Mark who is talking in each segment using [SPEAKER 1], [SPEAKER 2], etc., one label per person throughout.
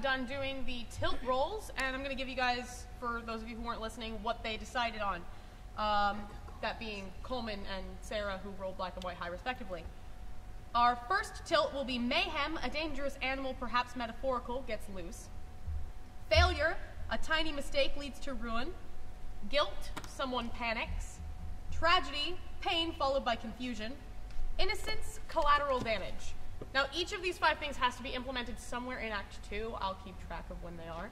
[SPEAKER 1] done doing the tilt rolls, and I'm going to give you guys, for those of you who weren't listening, what they decided on. That being Coleman and Sarah, who rolled black and white high respectively. Our first tilt will be mayhem, a dangerous animal, perhaps metaphorical, gets loose. Failure, a tiny mistake leads to ruin. Guilt, someone panics. Tragedy, pain followed by confusion. Innocence, collateral damage. Now, each of these 5 things has to be implemented somewhere in Act 2. I'll keep track of when they are.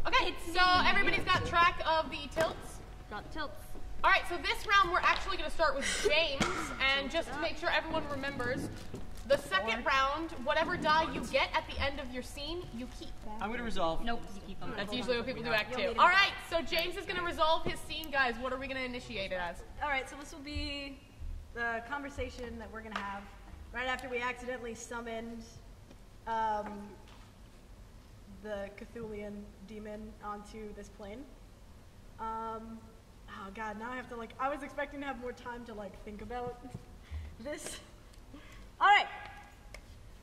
[SPEAKER 1] Okay, so everybody's got track of the tilts?
[SPEAKER 2] Got tilts.
[SPEAKER 1] All right, so this round we're actually going to start with James, and just to make sure everyone remembers, the second round, whatever die you get at the end of your scene, you keep.
[SPEAKER 3] I'm going to resolve.
[SPEAKER 2] Nope, you keep them.
[SPEAKER 1] That's usually what people do Act 2. All right, so James is going to resolve his scene, guys. What are we going to initiate it as?
[SPEAKER 4] All right, so this will be the conversation that we're going to have right after we accidentally summoned the Cthulhian demon onto this plane. Oh god, now I have to I was expecting to have more time to think about this. Alright.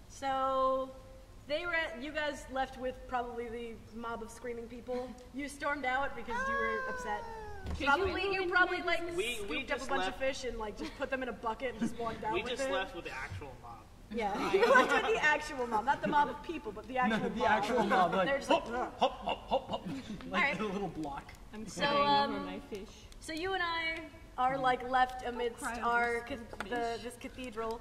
[SPEAKER 4] So you guys left with probably the mob of screaming people. You stormed out because you were upset. You probably scooped up a bunch of fish and just put them in a bucket and just walked out with it.
[SPEAKER 5] We just left with the actual mob.
[SPEAKER 4] Yeah, you left with the actual mob, not the mob of people, but the actual mob.
[SPEAKER 3] The actual mob,
[SPEAKER 4] they're just
[SPEAKER 3] hop, hop, hop, hop,
[SPEAKER 4] right.
[SPEAKER 3] A little block.
[SPEAKER 2] I'm crying over my fish.
[SPEAKER 4] So you and I are left amidst this cathedral,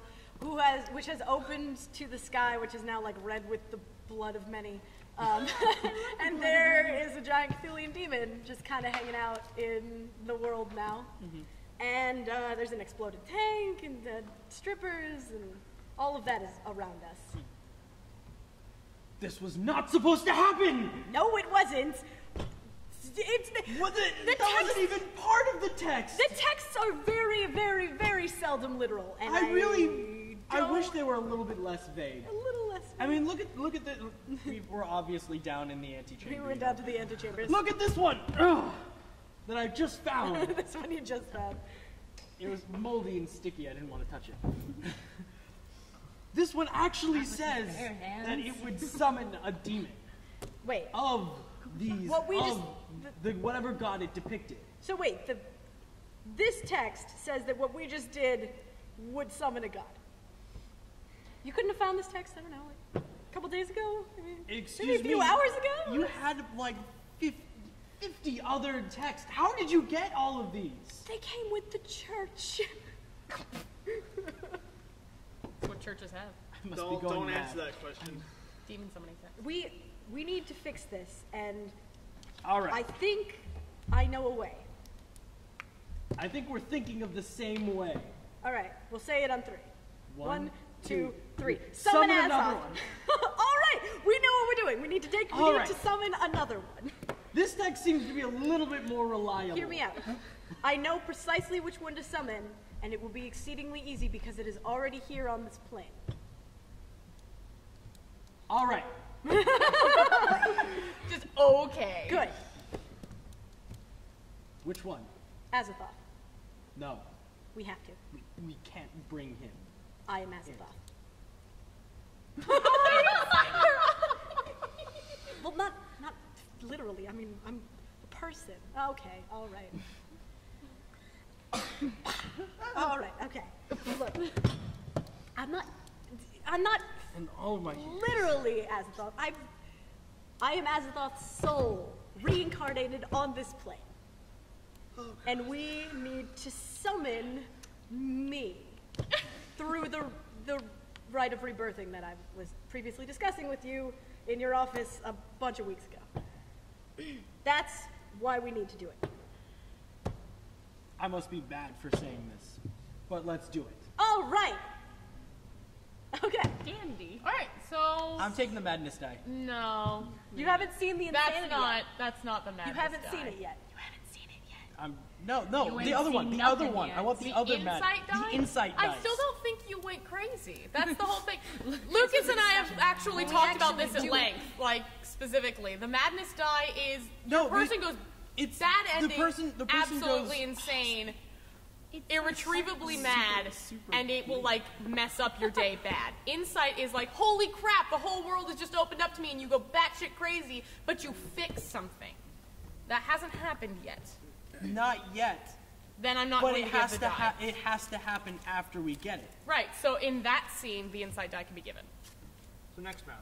[SPEAKER 4] which has opened to the sky, which is now red with the blood of many. And there is a giant Cthulhian demon just kind of hanging out in the world now. Mm-hmm. And there's an exploded tank and strippers and all of that is around us.
[SPEAKER 3] This was not supposed to happen!
[SPEAKER 4] No, it wasn't.
[SPEAKER 3] That wasn't even part of the text!
[SPEAKER 4] The texts are very, very, very seldom literal. And
[SPEAKER 3] I wish they were a little bit less vague.
[SPEAKER 4] A little less vague.
[SPEAKER 3] I mean, look at the... We were obviously down in the antechamber.
[SPEAKER 4] We went down to the antechambers.
[SPEAKER 3] Look at this one! That I just found.
[SPEAKER 4] This one you just found.
[SPEAKER 3] It was moldy and sticky. I didn't want to touch it. This one actually says that it would summon a demon.
[SPEAKER 4] Wait.
[SPEAKER 3] Of these, whatever god it depicted.
[SPEAKER 4] So wait, this text says that what we just did would summon a god. You couldn't have found this text, I don't know, a couple days ago? Maybe a few hours ago?
[SPEAKER 3] You had 50 other texts. How did you get all of these?
[SPEAKER 4] They came with the church.
[SPEAKER 1] That's what churches have.
[SPEAKER 5] Don't answer that question.
[SPEAKER 1] Demon summoning text.
[SPEAKER 4] We need to fix this, and
[SPEAKER 3] all right.
[SPEAKER 4] I think I know a way.
[SPEAKER 3] I think we're thinking of the same way.
[SPEAKER 4] All right, we'll say it on 3.
[SPEAKER 3] 1,
[SPEAKER 4] 2, 3. Summon
[SPEAKER 3] another one.
[SPEAKER 4] All right, we know what we're doing. We need to summon another one.
[SPEAKER 3] This text seems to be a little bit more reliable.
[SPEAKER 4] Hear me out. I know precisely which one to summon, and it will be exceedingly easy because it is already here on this plane.
[SPEAKER 3] All right.
[SPEAKER 1] Just okay.
[SPEAKER 4] Good.
[SPEAKER 3] Which one?
[SPEAKER 4] Azathoth.
[SPEAKER 3] No.
[SPEAKER 4] We have to.
[SPEAKER 3] We can't bring him.
[SPEAKER 4] I am Azathoth. Well, not literally. I mean, I'm a person. Okay, all right. All right, okay. Look, I'm not
[SPEAKER 3] And all of my
[SPEAKER 4] literally Azathoth. I am Azathoth's soul, reincarnated on this plane. Oh, and we need to summon me through the rite of rebirthing that I was previously discussing with you in your office a bunch of weeks ago. That's why we need to do it.
[SPEAKER 3] I must be bad for saying this, but let's do it.
[SPEAKER 4] All right. Okay.
[SPEAKER 2] Dandy.
[SPEAKER 1] All right, so
[SPEAKER 3] I'm taking the madness die.
[SPEAKER 1] no,
[SPEAKER 4] You haven't seen the insanity yet.
[SPEAKER 1] That's not the madness.
[SPEAKER 4] You haven't
[SPEAKER 1] die.
[SPEAKER 4] seen it yet. You haven't seen it yet.
[SPEAKER 3] No,
[SPEAKER 2] You
[SPEAKER 3] the other
[SPEAKER 2] ain't
[SPEAKER 3] one,
[SPEAKER 2] seen
[SPEAKER 3] the other
[SPEAKER 2] nothing
[SPEAKER 3] one.
[SPEAKER 2] yet.
[SPEAKER 3] I want the other
[SPEAKER 1] insight
[SPEAKER 3] madness.
[SPEAKER 1] die?
[SPEAKER 3] The insight dice.
[SPEAKER 1] I still don't think you went crazy. That's the whole thing. Lucas and I have actually talked about this at length, specifically. The madness die is the person goes
[SPEAKER 3] it's
[SPEAKER 1] bad ending,
[SPEAKER 3] the person
[SPEAKER 1] absolutely
[SPEAKER 3] goes,
[SPEAKER 1] insane. irretrievably mad, and it will like mess up your day bad. Insight is like, holy crap, the whole world has just opened up to me, and you go batshit crazy, but you fix something. That hasn't happened yet.
[SPEAKER 3] Not yet.
[SPEAKER 1] Then I'm not
[SPEAKER 3] But
[SPEAKER 1] going
[SPEAKER 3] it
[SPEAKER 1] to give
[SPEAKER 3] has
[SPEAKER 1] the
[SPEAKER 3] to
[SPEAKER 1] die.
[SPEAKER 3] it has to happen after we get it.
[SPEAKER 1] Right, so in that scene, the insight die can be given.
[SPEAKER 5] So next round.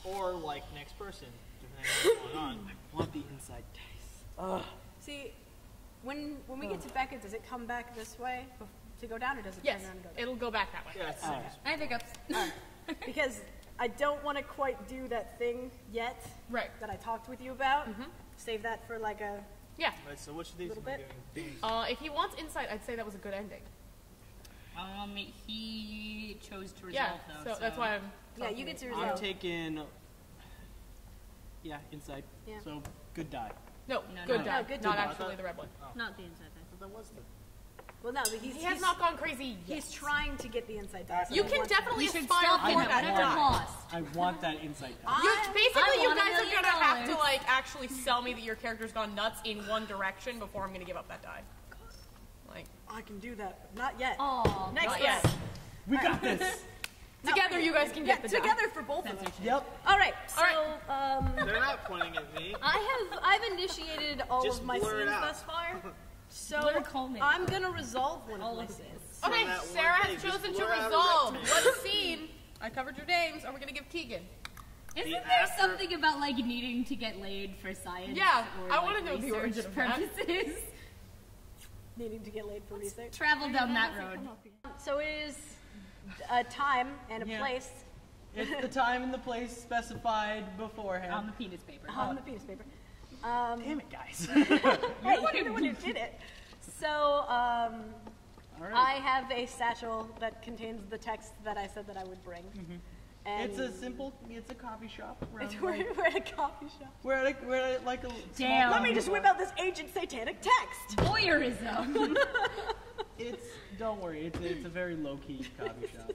[SPEAKER 5] Or like next person, depending on what's going on.
[SPEAKER 3] I want the inside dice.
[SPEAKER 4] See, when we get to Becca, does it come back this way to go down, or does it
[SPEAKER 1] Yes,
[SPEAKER 4] turn around and go down?
[SPEAKER 1] it'll go back that way.
[SPEAKER 5] Yeah, it's
[SPEAKER 3] Alright.
[SPEAKER 2] I have hiccups.
[SPEAKER 4] Because I don't want to quite do that thing yet
[SPEAKER 1] Right.
[SPEAKER 4] that I talked with you about. Save that for like a...
[SPEAKER 1] Yeah.
[SPEAKER 5] Right, so which of these
[SPEAKER 4] Little
[SPEAKER 5] am I
[SPEAKER 4] bit.
[SPEAKER 5] doing? These.
[SPEAKER 1] If he wants insight, I'd say that was a good ending.
[SPEAKER 2] He chose to resolve
[SPEAKER 1] Yeah,
[SPEAKER 2] though.
[SPEAKER 1] so that's why I'm.
[SPEAKER 4] Yeah,
[SPEAKER 1] talking
[SPEAKER 4] you get to
[SPEAKER 3] I'm
[SPEAKER 4] resolve.
[SPEAKER 3] taking. Yeah, inside.
[SPEAKER 4] Yeah.
[SPEAKER 3] So good die.
[SPEAKER 1] No,
[SPEAKER 2] No,
[SPEAKER 1] good
[SPEAKER 2] no.
[SPEAKER 1] die.
[SPEAKER 4] No, good
[SPEAKER 1] not
[SPEAKER 4] die.
[SPEAKER 1] actually the red one.
[SPEAKER 2] Not the inside thing.
[SPEAKER 5] That was the.
[SPEAKER 4] Well, no, but
[SPEAKER 1] He has not gone crazy yet.
[SPEAKER 4] He's trying to get the inside dice.
[SPEAKER 1] You can definitely
[SPEAKER 2] You should
[SPEAKER 1] aspire
[SPEAKER 2] stop
[SPEAKER 1] for
[SPEAKER 2] him at
[SPEAKER 1] that
[SPEAKER 2] whatever
[SPEAKER 1] die.
[SPEAKER 2] cost.
[SPEAKER 3] I want that inside die.
[SPEAKER 1] Basically,
[SPEAKER 2] I
[SPEAKER 1] you
[SPEAKER 2] want $1
[SPEAKER 1] guys are
[SPEAKER 2] million.
[SPEAKER 1] gonna have to like actually sell me that your character's gone nuts in one direction before I'm gonna give up that die. Like
[SPEAKER 4] I can do that, but not yet.
[SPEAKER 2] Oh,
[SPEAKER 4] Next
[SPEAKER 1] not
[SPEAKER 4] one.
[SPEAKER 1] yet.
[SPEAKER 3] We got this.
[SPEAKER 1] Together, you guys can
[SPEAKER 4] Yeah,
[SPEAKER 1] get the die.
[SPEAKER 4] together for both of us.
[SPEAKER 3] Yep.
[SPEAKER 4] All right, so
[SPEAKER 1] All
[SPEAKER 5] They're not pointing at me.
[SPEAKER 4] I've initiated all
[SPEAKER 5] Just
[SPEAKER 4] of my
[SPEAKER 5] blur it
[SPEAKER 4] scenes
[SPEAKER 5] out.
[SPEAKER 4] thus far. So
[SPEAKER 2] Blur Coleman.
[SPEAKER 4] I'm gonna resolve one
[SPEAKER 2] All
[SPEAKER 4] of
[SPEAKER 2] of
[SPEAKER 4] my
[SPEAKER 2] this.
[SPEAKER 4] scenes.
[SPEAKER 1] Okay,
[SPEAKER 5] that one
[SPEAKER 1] Sarah has
[SPEAKER 5] thing, just
[SPEAKER 1] chosen to
[SPEAKER 5] blur out a
[SPEAKER 1] resolve.
[SPEAKER 5] rectangle.
[SPEAKER 1] What scene? I covered your names. Are we gonna give Keegan?
[SPEAKER 2] Isn't
[SPEAKER 5] The
[SPEAKER 2] there
[SPEAKER 5] after-
[SPEAKER 2] something about like needing to get laid for science?
[SPEAKER 1] Yeah,
[SPEAKER 2] or,
[SPEAKER 1] I
[SPEAKER 2] like,
[SPEAKER 1] wanna know the
[SPEAKER 2] research
[SPEAKER 1] origin of that.
[SPEAKER 2] purposes?
[SPEAKER 4] Needing to get laid for research.
[SPEAKER 2] Travel down that road.
[SPEAKER 4] So it is a time and a
[SPEAKER 3] Yeah.
[SPEAKER 4] place
[SPEAKER 3] It's the time and the place specified beforehand.
[SPEAKER 2] On the penis paper.
[SPEAKER 4] on the piece of paper.
[SPEAKER 3] Damn it, guys.
[SPEAKER 4] Hey, you're the one who did it. So
[SPEAKER 3] All right.
[SPEAKER 4] I have a satchel that contains the text that I said that I would bring. And
[SPEAKER 3] It's a simple. It's a coffee shop.
[SPEAKER 4] It's,
[SPEAKER 3] Around, like,
[SPEAKER 4] we're at a coffee shop.
[SPEAKER 3] we're at like a.
[SPEAKER 2] Damn.
[SPEAKER 4] Let me just whip out this ancient satanic text.
[SPEAKER 2] Voyeurism.
[SPEAKER 3] It's. Don't worry. It's a very low key coffee shop.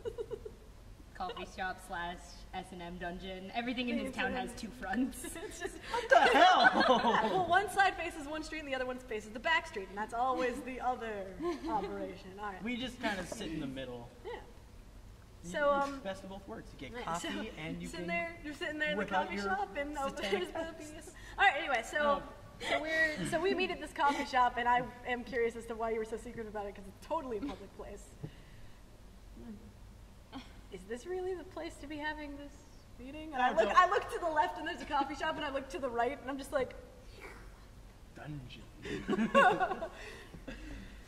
[SPEAKER 2] Coffee shop / S&M dungeon. Everything in this town has two fronts.
[SPEAKER 4] It's just,
[SPEAKER 3] What the hell?
[SPEAKER 4] well, one side faces one street and the other one faces the back street, and that's always the other operation. All right.
[SPEAKER 3] We just kind of sit in the middle.
[SPEAKER 4] Yeah. So
[SPEAKER 3] It's best of both worlds. You get
[SPEAKER 4] right,
[SPEAKER 3] coffee
[SPEAKER 4] so
[SPEAKER 3] and you
[SPEAKER 4] sitting
[SPEAKER 3] can.
[SPEAKER 4] there, you're sitting there in the
[SPEAKER 3] whip out
[SPEAKER 4] coffee
[SPEAKER 3] your
[SPEAKER 4] shop, and over
[SPEAKER 3] satanic
[SPEAKER 4] there's the
[SPEAKER 3] text.
[SPEAKER 4] penis. All right. Anyway, so we meet at this coffee shop, and I am curious as to why you were so secretive about it, because it's totally a public place. Is this really the place to be having this meeting? And I look to the left, and there's a coffee shop, and I look to the right, and I'm just like,
[SPEAKER 3] Dungeon.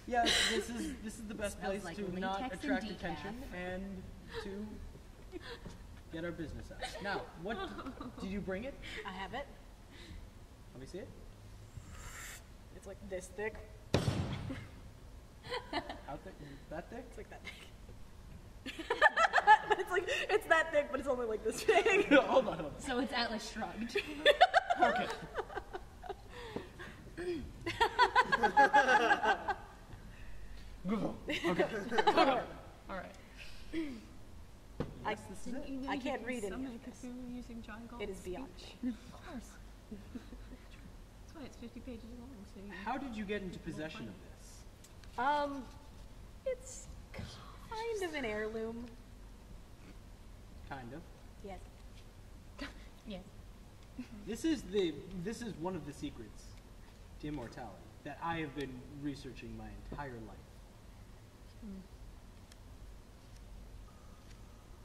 [SPEAKER 3] Yeah, this is the best
[SPEAKER 2] Smells
[SPEAKER 3] place
[SPEAKER 2] like
[SPEAKER 3] to not
[SPEAKER 2] latex and
[SPEAKER 3] attract
[SPEAKER 2] decaf.
[SPEAKER 3] attention and to get our business out. Now, what did you bring it?
[SPEAKER 4] I have it.
[SPEAKER 3] Let me see it.
[SPEAKER 4] It's like this thick.
[SPEAKER 3] How thick? That thick?
[SPEAKER 4] It's like that thick. It's that thick, but it's only like this big.
[SPEAKER 3] Hold on.
[SPEAKER 2] So it's Atlas Shrugged.
[SPEAKER 3] Okay. Okay.
[SPEAKER 1] All right.
[SPEAKER 4] I can't read any of this.
[SPEAKER 2] Using John Galt.
[SPEAKER 4] It is beyond.
[SPEAKER 2] Of course. That's why it's 50 pages long. So you
[SPEAKER 3] How did you get into possession of this?
[SPEAKER 4] It's kind of an heirloom.
[SPEAKER 3] Kind of.
[SPEAKER 4] Yes.
[SPEAKER 2] yeah.
[SPEAKER 3] This is one of the secrets to immortality that I have been researching my entire life.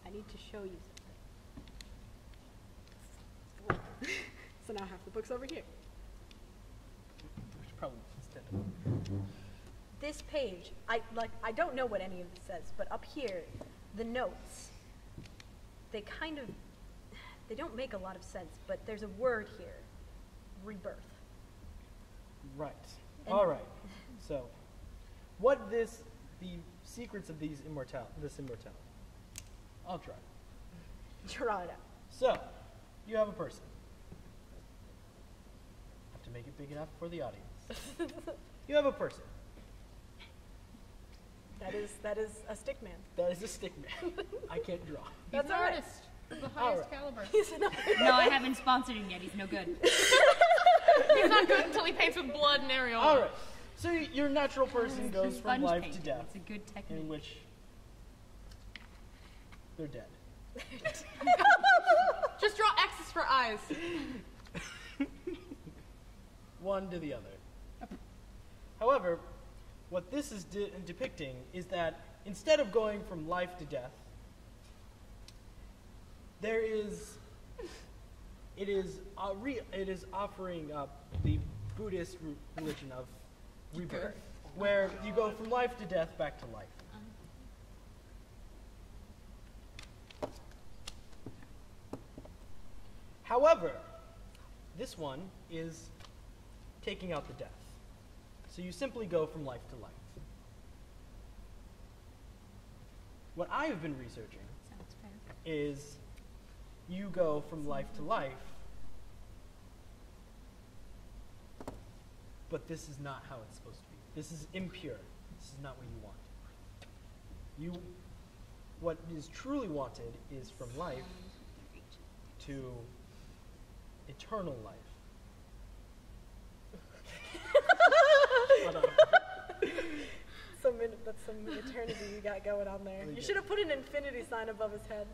[SPEAKER 4] I need to show you something. So now half the book's over here.
[SPEAKER 3] We should probably instead of
[SPEAKER 4] This page, I don't know what any of this says, but up here, the notes, they don't make a lot of sense, but there's a word here, rebirth.
[SPEAKER 3] Right.
[SPEAKER 4] And-
[SPEAKER 3] All right. So, the secrets of this immortality. I'll try.
[SPEAKER 4] Draw it out.
[SPEAKER 3] So, you have a person. Have to make it big enough for the audience. You have a person.
[SPEAKER 4] That is a stick man.
[SPEAKER 3] That is a stick man. I can't draw.
[SPEAKER 1] He's
[SPEAKER 4] That's
[SPEAKER 1] an
[SPEAKER 4] all right.
[SPEAKER 1] artist of the highest caliber.
[SPEAKER 4] He's an
[SPEAKER 2] No, I haven't sponsored him yet. He's no good.
[SPEAKER 1] He's not good until he paints with blood and Ariel.
[SPEAKER 3] All right. So your natural person goes from
[SPEAKER 2] Sponge
[SPEAKER 3] life
[SPEAKER 2] painting.
[SPEAKER 3] to death,
[SPEAKER 2] It's a good technique.
[SPEAKER 3] in which they're dead.
[SPEAKER 1] Just draw X's for eyes.
[SPEAKER 3] One to the other. However, what this is depicting is that instead of going from life to death, it is offering up the Buddhist religion of rebirth, where you go from life to death back to life. However, this one is taking out the death. So you simply go from life to life. What I have been researching
[SPEAKER 2] Sounds fair.
[SPEAKER 3] is you go from life to life, but this is not how it's supposed to be. This is impure. This is not what you want. What is truly wanted is from life to eternal life.
[SPEAKER 4] That's some eternity you got going on there. You should have put an infinity sign above his head.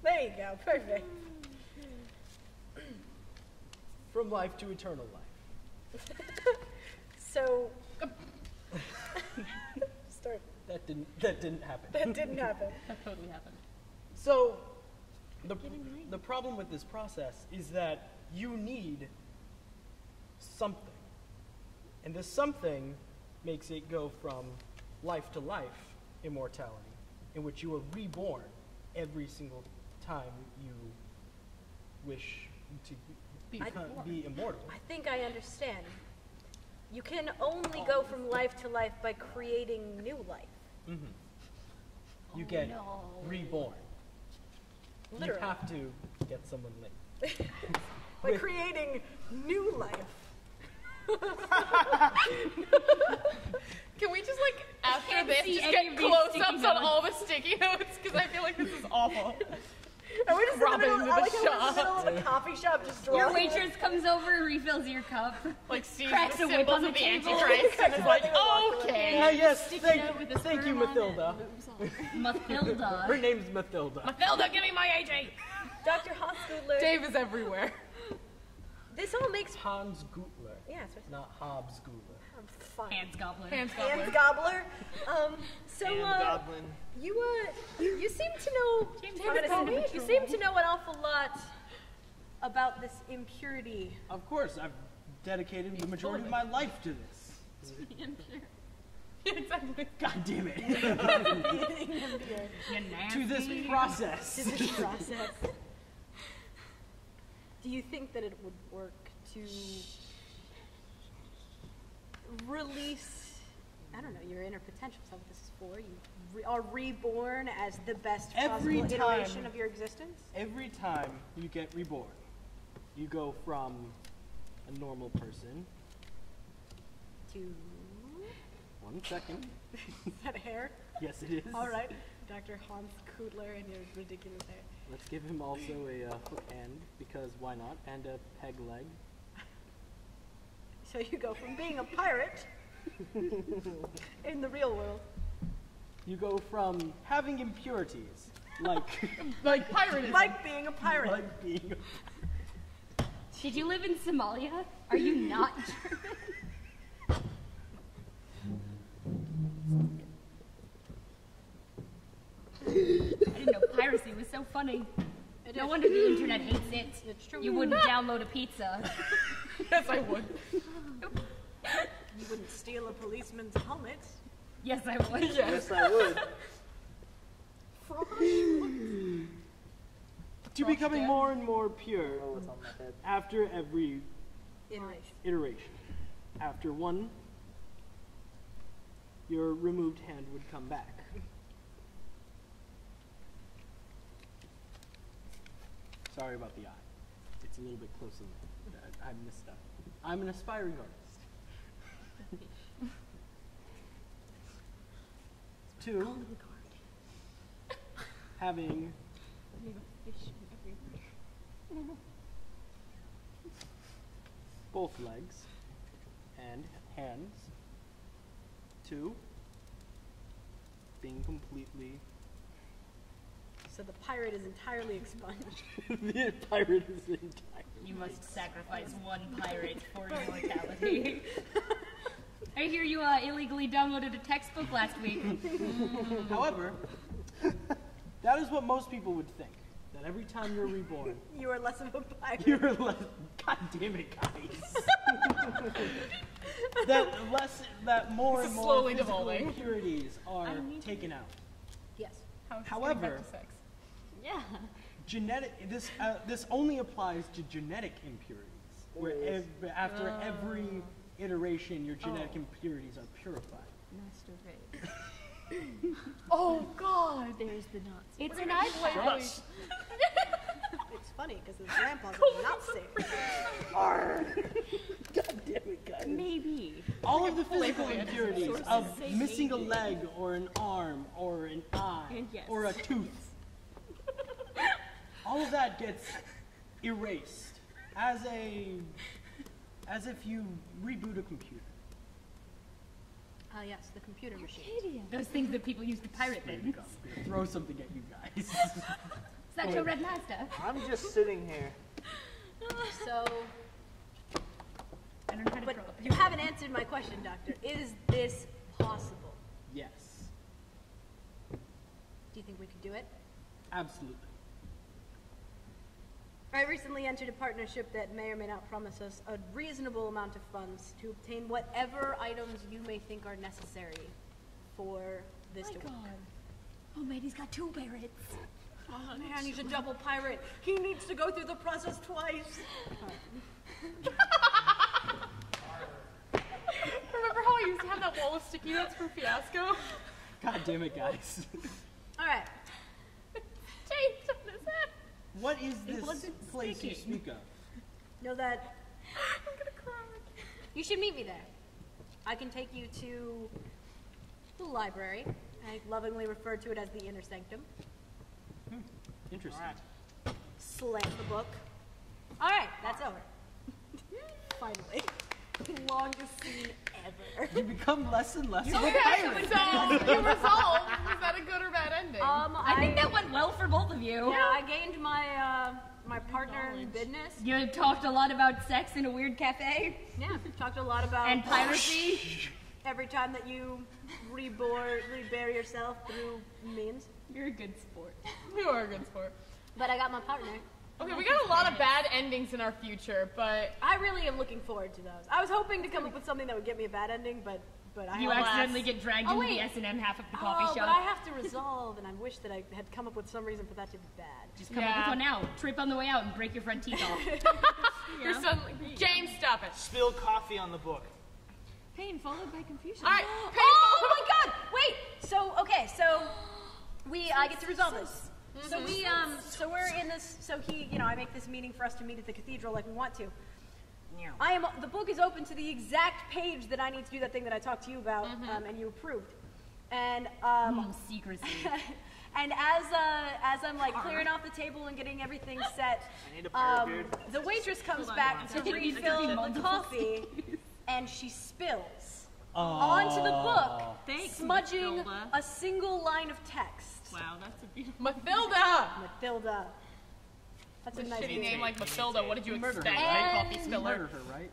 [SPEAKER 4] There you go, perfect.
[SPEAKER 3] From life to eternal life.
[SPEAKER 4] So, start.
[SPEAKER 3] That didn't happen.
[SPEAKER 4] That didn't happen.
[SPEAKER 2] That totally happened.
[SPEAKER 3] So, the problem with this process is that you need something. And this something makes it go from life to life immortality, in which you are reborn every single time you wish to be immortal.
[SPEAKER 4] I think I understand. You can only go from life to life by creating new life.
[SPEAKER 3] Mm-hmm. You get reborn.
[SPEAKER 4] Literally.
[SPEAKER 3] You have to get someone late.
[SPEAKER 4] By creating new life.
[SPEAKER 1] Can we just like after
[SPEAKER 2] can't
[SPEAKER 1] this
[SPEAKER 2] see
[SPEAKER 1] just
[SPEAKER 2] any
[SPEAKER 1] get
[SPEAKER 2] of these
[SPEAKER 1] close-ups
[SPEAKER 2] sticky
[SPEAKER 1] on
[SPEAKER 2] notes.
[SPEAKER 1] all the sticky notes? Because I feel like this is awful.
[SPEAKER 4] And we're just
[SPEAKER 1] Robin
[SPEAKER 4] in the
[SPEAKER 1] into
[SPEAKER 4] middle,
[SPEAKER 1] the
[SPEAKER 4] I like how we're in the
[SPEAKER 1] shop.
[SPEAKER 4] middle of a coffee shop just
[SPEAKER 2] Your
[SPEAKER 4] drawing.
[SPEAKER 2] waitress comes over and refills your cup.
[SPEAKER 1] Like sees
[SPEAKER 2] Cracks
[SPEAKER 1] the
[SPEAKER 2] a whip
[SPEAKER 1] symbols
[SPEAKER 2] on the
[SPEAKER 1] of the
[SPEAKER 2] table.
[SPEAKER 1] Antichrist and is like, okay.
[SPEAKER 3] Ah, yes,
[SPEAKER 2] Sticky
[SPEAKER 3] thank
[SPEAKER 2] note with a
[SPEAKER 3] you,
[SPEAKER 2] sperm on it.
[SPEAKER 3] Mathilda.
[SPEAKER 2] Mathilda.
[SPEAKER 3] Her name's Mathilda.
[SPEAKER 1] Mathilda, give me my AJ.
[SPEAKER 4] Dr. Hoskudler,
[SPEAKER 1] Dave is everywhere.
[SPEAKER 4] this all makes...
[SPEAKER 3] Hans Gutler,
[SPEAKER 4] Yeah, that's right.
[SPEAKER 3] not Hobbs Gutler.
[SPEAKER 4] I'm fine.
[SPEAKER 2] Hands gobbler.
[SPEAKER 1] Hands
[SPEAKER 4] Hands
[SPEAKER 1] gobbler.
[SPEAKER 4] Gobbler. So,
[SPEAKER 5] And Goblin.
[SPEAKER 4] you seem to know... You seem to know an awful lot about this impurity.
[SPEAKER 3] Of course, I've dedicated the majority of my life to this.
[SPEAKER 1] Yeah, exactly.
[SPEAKER 3] God damn it.
[SPEAKER 2] You
[SPEAKER 3] To this
[SPEAKER 2] nasty.
[SPEAKER 3] process.
[SPEAKER 4] This process. Do you think that it would work to release, I don't know, your inner potential? Is that what this is for? You are reborn as the best
[SPEAKER 3] Every
[SPEAKER 4] possible
[SPEAKER 3] time-
[SPEAKER 4] iteration of your existence?
[SPEAKER 3] Every time you get reborn, you go from a normal person.
[SPEAKER 4] To...
[SPEAKER 3] 1 second.
[SPEAKER 4] Is that hair?
[SPEAKER 3] Yes, it is.
[SPEAKER 4] All right. Dr. Hans Kudler and your ridiculous hair.
[SPEAKER 3] Let's give him also a hook hand, because why not? And a peg leg.
[SPEAKER 4] So you go from being a pirate in the real world.
[SPEAKER 3] You go from having impurities, like
[SPEAKER 1] Like pirating.
[SPEAKER 4] Like being a pirate.
[SPEAKER 3] like being
[SPEAKER 2] Did you live in Somalia? Are you not German? I didn't know piracy was so funny. No wonder the internet hates it.
[SPEAKER 4] It's true.
[SPEAKER 2] You wouldn't download a pizza.
[SPEAKER 1] Yes, I would.
[SPEAKER 4] You wouldn't steal a policeman's helmet.
[SPEAKER 2] Yes, I would.
[SPEAKER 3] Yes, I would. To becoming more and more pure after every iteration. After one, your removed hand would come back. Sorry about the eye. It's a little bit close in there. I missed up. I'm an aspiring artist. 2, having both legs and hands to being completely.
[SPEAKER 4] So the pirate is entirely expunged.
[SPEAKER 3] The pirate is entirely.
[SPEAKER 2] You must sacrifice one pirate for immortality. I hear you illegally downloaded a textbook last week.
[SPEAKER 3] However, that is what most people would think. That every time you're reborn,
[SPEAKER 4] You are less of a pirate.
[SPEAKER 3] you're less. God damn it, guys. that more
[SPEAKER 1] This
[SPEAKER 3] and
[SPEAKER 1] is
[SPEAKER 3] more
[SPEAKER 1] slowly
[SPEAKER 3] physical
[SPEAKER 1] devolving.
[SPEAKER 3] impurities are taken out.
[SPEAKER 4] Yes.
[SPEAKER 3] However,
[SPEAKER 2] Yeah.
[SPEAKER 3] this only applies to genetic impurities, where after every iteration, your genetic impurities are purified.
[SPEAKER 2] Masturbate.
[SPEAKER 1] Oh God!
[SPEAKER 2] There's the Nazi.
[SPEAKER 1] It's an iPad.
[SPEAKER 4] It's funny because his grandpa's a Nazi.
[SPEAKER 3] God damn it, guys.
[SPEAKER 2] Maybe.
[SPEAKER 3] All of the physical impurities of missing a leg or an arm or an eye
[SPEAKER 2] Yes.
[SPEAKER 3] or a tooth, all of that gets erased as if you reboot a computer.
[SPEAKER 4] Yes, the computer machine.
[SPEAKER 2] Those things that people use to pirate
[SPEAKER 3] Here we
[SPEAKER 2] things.
[SPEAKER 3] go. I'm gonna throw something at you guys.
[SPEAKER 2] Is that your red Mazda?
[SPEAKER 5] I'm just sitting here.
[SPEAKER 4] So,
[SPEAKER 2] I don't know how to
[SPEAKER 4] but
[SPEAKER 2] throw a
[SPEAKER 4] you haven't answered my question, Doctor. Is this possible?
[SPEAKER 3] Yes,
[SPEAKER 4] Do you think we could do it?
[SPEAKER 3] absolutely.
[SPEAKER 4] I recently entered a partnership that may or may not promise us a reasonable amount of funds to obtain whatever items you may think are necessary for this to work.
[SPEAKER 2] Oh man, he's got two parrots.
[SPEAKER 4] Oh man, he's a double pirate. He needs to go through the process twice.
[SPEAKER 1] Remember how I used to have that wall of sticky notes from Fiasco?
[SPEAKER 3] God damn it, guys.
[SPEAKER 4] All right.
[SPEAKER 1] Taped on his head.
[SPEAKER 3] What is this
[SPEAKER 2] wasn't
[SPEAKER 3] place you
[SPEAKER 2] sticking.
[SPEAKER 3] speak of?
[SPEAKER 4] Know that
[SPEAKER 1] I'm gonna cry.
[SPEAKER 4] you should meet me there. I can take you to the library. I lovingly refer to it as the inner sanctum.
[SPEAKER 3] Interesting.
[SPEAKER 4] Slam the book. All right, that's over. Finally. Longest scene ever.
[SPEAKER 3] You become less and less of a
[SPEAKER 1] Okay,
[SPEAKER 3] pirate.
[SPEAKER 1] so you resolved. Was that a good or bad ending?
[SPEAKER 2] I think that went well for both of you.
[SPEAKER 4] Yeah, I gained my my partner in business.
[SPEAKER 2] You talked a lot about sex in a weird cafe
[SPEAKER 4] Yeah, talked a lot about
[SPEAKER 2] and piracy.
[SPEAKER 4] every time that you rebury yourself through means.
[SPEAKER 2] You're a good sport.
[SPEAKER 1] You are a good sport.
[SPEAKER 4] But I got my partner.
[SPEAKER 1] Okay, we got a lot of bad endings in our future, but
[SPEAKER 4] I really am looking forward to those. I was hoping to come up with something that would get me a bad ending, but I
[SPEAKER 2] You
[SPEAKER 4] have
[SPEAKER 2] accidentally get dragged
[SPEAKER 4] Oh,
[SPEAKER 2] into the
[SPEAKER 4] wait.
[SPEAKER 2] S&M half of the coffee
[SPEAKER 4] But
[SPEAKER 2] shop.
[SPEAKER 4] I have to resolve, and I wish that I had come up with some reason for that to be bad.
[SPEAKER 2] Just come up with one now. Trip on the way out and break your front teeth off.
[SPEAKER 1] you're suddenly James, stop it.
[SPEAKER 5] Spilled coffee on the book.
[SPEAKER 2] Pain followed by confusion.
[SPEAKER 1] All right,
[SPEAKER 4] Oh my God! Wait. So I get to resolve this. So so we're in this. So I make this meeting for us to meet at the cathedral like we want to. The book is open to the exact page that I need to do that thing that I talked to you about, and you approved. And
[SPEAKER 2] Secrecy.
[SPEAKER 4] and as I'm like clearing off the table and getting everything set,
[SPEAKER 5] I need a pirate beard.
[SPEAKER 4] the waitress comes back to refill the coffee, and she spills onto the book, smudging
[SPEAKER 2] Matilda.
[SPEAKER 4] a single line of text.
[SPEAKER 2] Wow, that's a beautiful.
[SPEAKER 1] Mathilda.
[SPEAKER 4] Matilda. That's a nice
[SPEAKER 1] Shitty
[SPEAKER 4] name.
[SPEAKER 1] name like Mathilda. What did you
[SPEAKER 3] Murder
[SPEAKER 1] expect?
[SPEAKER 3] her,
[SPEAKER 1] Right?
[SPEAKER 4] right?
[SPEAKER 1] Coffee
[SPEAKER 3] You
[SPEAKER 1] spiller.
[SPEAKER 3] murdered her, right?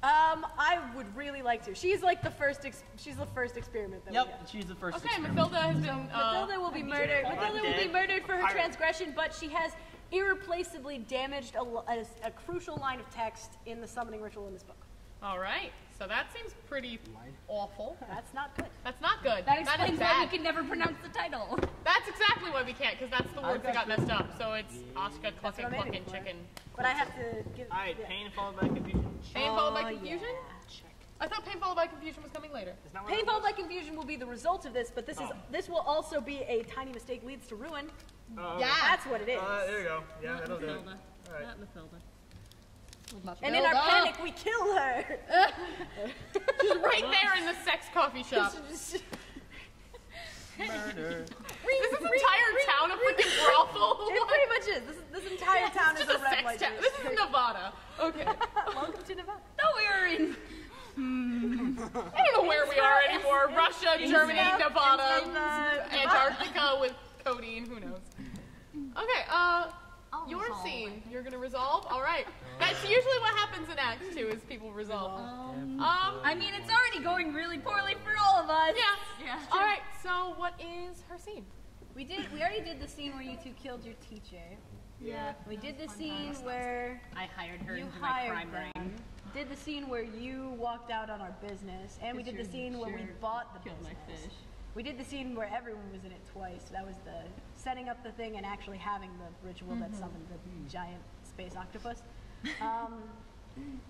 [SPEAKER 4] I would really like to. She's like the first. She's the first experiment that we
[SPEAKER 3] Yep,
[SPEAKER 4] have.
[SPEAKER 3] she's the first.
[SPEAKER 1] Okay,
[SPEAKER 3] experiment.
[SPEAKER 1] Mathilda has been.
[SPEAKER 4] Matilda will be murdered.
[SPEAKER 5] I'm
[SPEAKER 4] Matilda will be
[SPEAKER 5] dead.
[SPEAKER 4] murdered for her
[SPEAKER 5] Pirate.
[SPEAKER 4] transgression, but she has irreplaceably damaged a crucial line of text in the summoning ritual in this book.
[SPEAKER 1] All right, so that seems pretty awful.
[SPEAKER 4] That's not good.
[SPEAKER 1] That's not good.
[SPEAKER 2] That
[SPEAKER 1] That
[SPEAKER 2] explains
[SPEAKER 1] is
[SPEAKER 2] why we
[SPEAKER 1] bad.
[SPEAKER 2] can never pronounce the title.
[SPEAKER 1] That's exactly why we can't, because that's the words that got messed up. So it's Oscar
[SPEAKER 4] That's
[SPEAKER 1] clucking
[SPEAKER 4] what I'm aiming
[SPEAKER 1] clucking
[SPEAKER 4] for.
[SPEAKER 1] chicken.
[SPEAKER 4] But I have to give.
[SPEAKER 5] Alright,
[SPEAKER 4] yeah.
[SPEAKER 5] pain followed by confusion.
[SPEAKER 1] Pain followed by
[SPEAKER 4] Oh,
[SPEAKER 1] confusion?
[SPEAKER 4] yeah.
[SPEAKER 1] I thought pain followed by confusion was coming later.
[SPEAKER 5] Is that what
[SPEAKER 4] Pain
[SPEAKER 5] it
[SPEAKER 4] followed
[SPEAKER 5] was?
[SPEAKER 4] by confusion will be the result of this, but this will also be a tiny mistake leads to ruin.
[SPEAKER 5] Oh,
[SPEAKER 1] Yeah.
[SPEAKER 4] That's what it is.
[SPEAKER 5] there you go. Yeah,
[SPEAKER 2] Not
[SPEAKER 5] that'll do it.
[SPEAKER 2] Matilda.
[SPEAKER 5] Alright.
[SPEAKER 2] Not Matilda.
[SPEAKER 4] And in our
[SPEAKER 1] Matilda.
[SPEAKER 4] panic, we kill her.
[SPEAKER 1] Right there in the sex coffee shop.
[SPEAKER 3] Murder.
[SPEAKER 1] Is this entire town a freaking brothel?
[SPEAKER 4] It pretty much is. This entire town is
[SPEAKER 1] It's
[SPEAKER 4] a
[SPEAKER 1] just
[SPEAKER 4] red
[SPEAKER 1] sex
[SPEAKER 4] light
[SPEAKER 1] town. This is Nevada. Okay.
[SPEAKER 4] Welcome to Nevada.
[SPEAKER 2] Thought we were in.
[SPEAKER 1] I don't know where we are anymore. Russia, Germany, Nevada, Antarctica with codeine. Who knows? Okay. Your scene. You're gonna resolve. All right. That's usually what happens in Act 2 is people resolve.
[SPEAKER 2] I mean, it's already going really poorly for all of us.
[SPEAKER 1] Yeah. All right. So what is her scene?
[SPEAKER 4] We already did the scene where you two killed your teacher.
[SPEAKER 2] Yeah.
[SPEAKER 4] We did the scene where
[SPEAKER 2] I hired her
[SPEAKER 4] you
[SPEAKER 2] into my
[SPEAKER 4] hired
[SPEAKER 2] crime
[SPEAKER 4] them.
[SPEAKER 2] ring.
[SPEAKER 4] Did the scene where you walked out on our business, and we did the scene where we bought the
[SPEAKER 2] Killed my
[SPEAKER 4] business.
[SPEAKER 2] fish.
[SPEAKER 4] We did the scene where everyone was in it twice. That was the setting up the thing and actually having the ritual that summoned the giant space octopus.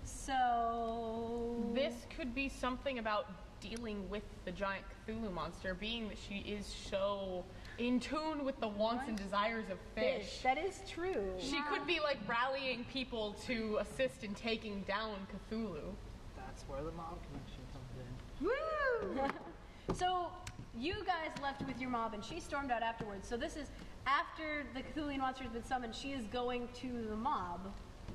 [SPEAKER 4] So
[SPEAKER 1] This could be something about dealing with the giant Cthulhu monster, being that she is so in tune with the wants and desires of fish.
[SPEAKER 4] That is true.
[SPEAKER 1] She could be like rallying people to assist in taking down Cthulhu.
[SPEAKER 5] That's where the mob connection comes in.
[SPEAKER 4] Woo! So you guys left with your mob, and she stormed out afterwards. So this is after the Cthulhu monster has been summoned. She is going to the mob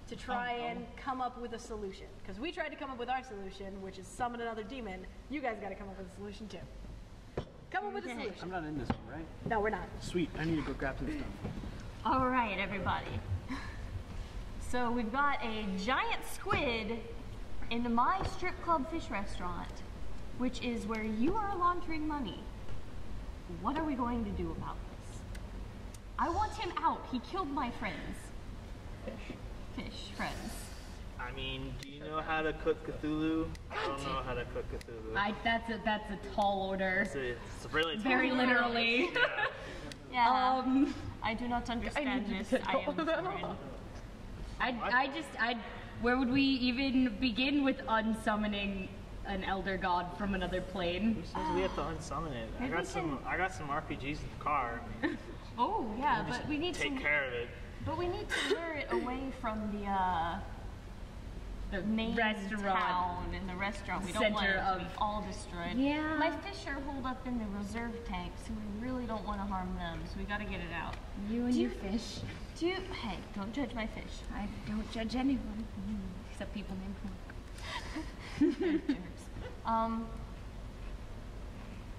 [SPEAKER 4] to try and come up with a solution. Because we tried to come up with our solution, which is summon another demon. You guys got to come up with a solution too. Come up with a solution.
[SPEAKER 3] I'm not in this one, right?
[SPEAKER 4] No, we're not.
[SPEAKER 3] Sweet. I need to go grab some stuff.
[SPEAKER 2] All right, everybody. So we've got a giant squid in my strip club fish restaurant, which is where you are laundering money. What are we going to do about this? I want him out. He killed my friends. Fish friends.
[SPEAKER 5] I mean, do you know how to cook Cthulhu? I don't know how to cook Cthulhu.
[SPEAKER 2] That's a tall order.
[SPEAKER 5] It's really tall.
[SPEAKER 2] Very literally.
[SPEAKER 6] Yeah. I do not understand this. I am foreign.
[SPEAKER 2] Where would we even begin with unsummoning an elder god from another plane?
[SPEAKER 5] Who says we have to unsummon it? I got some RPGs in the car. I mean,
[SPEAKER 6] Oh yeah, but we need
[SPEAKER 5] take
[SPEAKER 6] to.
[SPEAKER 5] care of it.
[SPEAKER 6] But we need to lure it away from the main
[SPEAKER 2] restaurant.
[SPEAKER 6] town and the restaurant. We don't want
[SPEAKER 2] Center
[SPEAKER 6] it to be
[SPEAKER 2] of-
[SPEAKER 6] all destroyed.
[SPEAKER 2] Yeah.
[SPEAKER 6] My fish are holed up in the reserve tank, so we really don't want to harm them. So we got to get it out.
[SPEAKER 2] You and your fish.
[SPEAKER 6] Hey, don't judge my fish.
[SPEAKER 2] I don't judge anyone. Except people named Mark.
[SPEAKER 6] Jerks.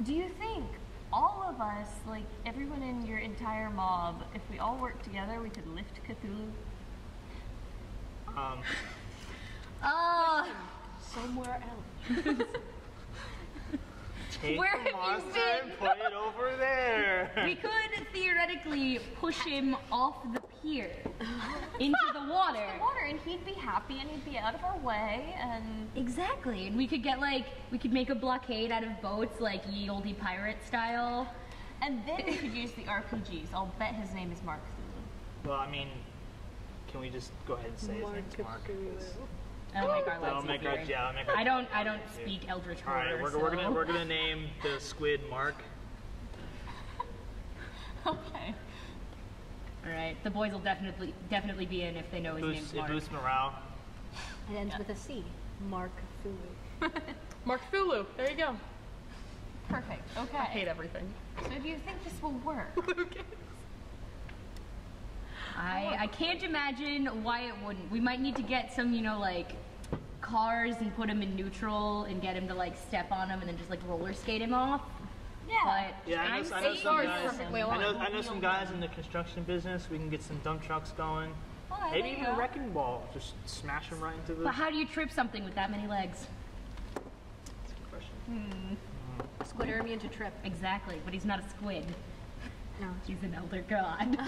[SPEAKER 6] Do you think all of us, like everyone in your entire mob, if we all work together, we could lift Cthulhu?
[SPEAKER 4] Somewhere else.
[SPEAKER 5] Take
[SPEAKER 2] Where
[SPEAKER 5] the
[SPEAKER 2] have you
[SPEAKER 5] monster
[SPEAKER 2] been?
[SPEAKER 5] and put it over there.
[SPEAKER 2] We could theoretically push him off the pier into the water.
[SPEAKER 6] The water, and he'd be happy, and he'd be out of our way, and
[SPEAKER 2] Exactly, and we could make a blockade out of boats, like ye olde pirate style.
[SPEAKER 6] then we could use the RPGs. I'll bet his name is Mark Cthulhu.
[SPEAKER 5] Well, I mean, can we just go ahead and say his name's Mark?
[SPEAKER 2] That'll make our
[SPEAKER 5] That'll
[SPEAKER 2] lives
[SPEAKER 5] make our
[SPEAKER 2] easier.
[SPEAKER 5] I
[SPEAKER 2] I don't speak Eldritch
[SPEAKER 5] All right,
[SPEAKER 2] Horror,
[SPEAKER 5] we're gonna name the squid Mark.
[SPEAKER 6] Okay.
[SPEAKER 2] All right, the boys will definitely be in if they know his name's
[SPEAKER 5] It
[SPEAKER 2] Mark.
[SPEAKER 5] boosts morale.
[SPEAKER 4] It ends with a C. Mark Cthulhu.
[SPEAKER 1] Mark Cthulhu. There you go.
[SPEAKER 6] Perfect. Okay.
[SPEAKER 1] I hate everything.
[SPEAKER 6] So do you think this will work?
[SPEAKER 2] I can't imagine why it wouldn't. We might need to get some, like cars and put him in neutral and get him to like step on him and then just like roller skate him off.
[SPEAKER 6] Yeah.
[SPEAKER 2] But
[SPEAKER 5] Yeah, I know some
[SPEAKER 1] Cars
[SPEAKER 5] guys.
[SPEAKER 1] perfectly
[SPEAKER 5] I
[SPEAKER 1] aligned.
[SPEAKER 5] know some guys in the construction business. We can get some dump trucks going.
[SPEAKER 6] Oh,
[SPEAKER 5] Maybe
[SPEAKER 6] there you
[SPEAKER 5] even a
[SPEAKER 6] go.
[SPEAKER 5] wrecking ball. Just smash them right into the.
[SPEAKER 2] how do you trip something with that many legs?
[SPEAKER 5] Question.
[SPEAKER 4] Squid are immune to trip.
[SPEAKER 2] Exactly, but he's not a squid.
[SPEAKER 4] No.
[SPEAKER 2] He's an elder god.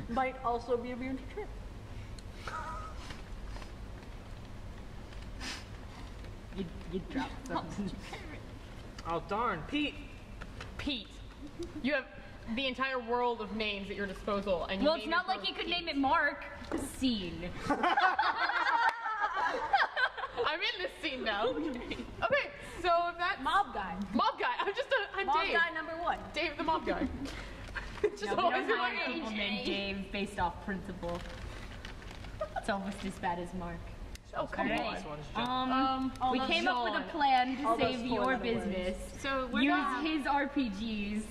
[SPEAKER 4] Might also be immune to trip.
[SPEAKER 2] you drop something.
[SPEAKER 5] Oh darn, Pete.
[SPEAKER 1] Pete. You have the entire world of names at your disposal, and you
[SPEAKER 2] Well, it's
[SPEAKER 1] name
[SPEAKER 2] not
[SPEAKER 1] your
[SPEAKER 2] like he
[SPEAKER 1] bird
[SPEAKER 2] could
[SPEAKER 1] Pete.
[SPEAKER 2] name it Mark. Scene.
[SPEAKER 1] I'm in this scene now. Okay, so if that
[SPEAKER 4] Mob guy.
[SPEAKER 1] mob guy, I'm
[SPEAKER 4] Mob
[SPEAKER 1] Dave.
[SPEAKER 4] guy number 1.
[SPEAKER 1] Dave the mob guy. Just
[SPEAKER 2] No, we
[SPEAKER 1] always
[SPEAKER 2] don't
[SPEAKER 1] in my
[SPEAKER 2] hire
[SPEAKER 1] name.
[SPEAKER 2] people named Dave based off principle. It's almost as bad as Mark.
[SPEAKER 1] Oh come
[SPEAKER 2] All
[SPEAKER 1] on.
[SPEAKER 2] right.
[SPEAKER 5] This one's John.
[SPEAKER 2] We came up with a plan to
[SPEAKER 4] All those
[SPEAKER 2] save
[SPEAKER 4] four
[SPEAKER 2] your
[SPEAKER 4] letter words.
[SPEAKER 2] business.
[SPEAKER 6] So we're
[SPEAKER 2] Use
[SPEAKER 6] gonna
[SPEAKER 2] his RPGs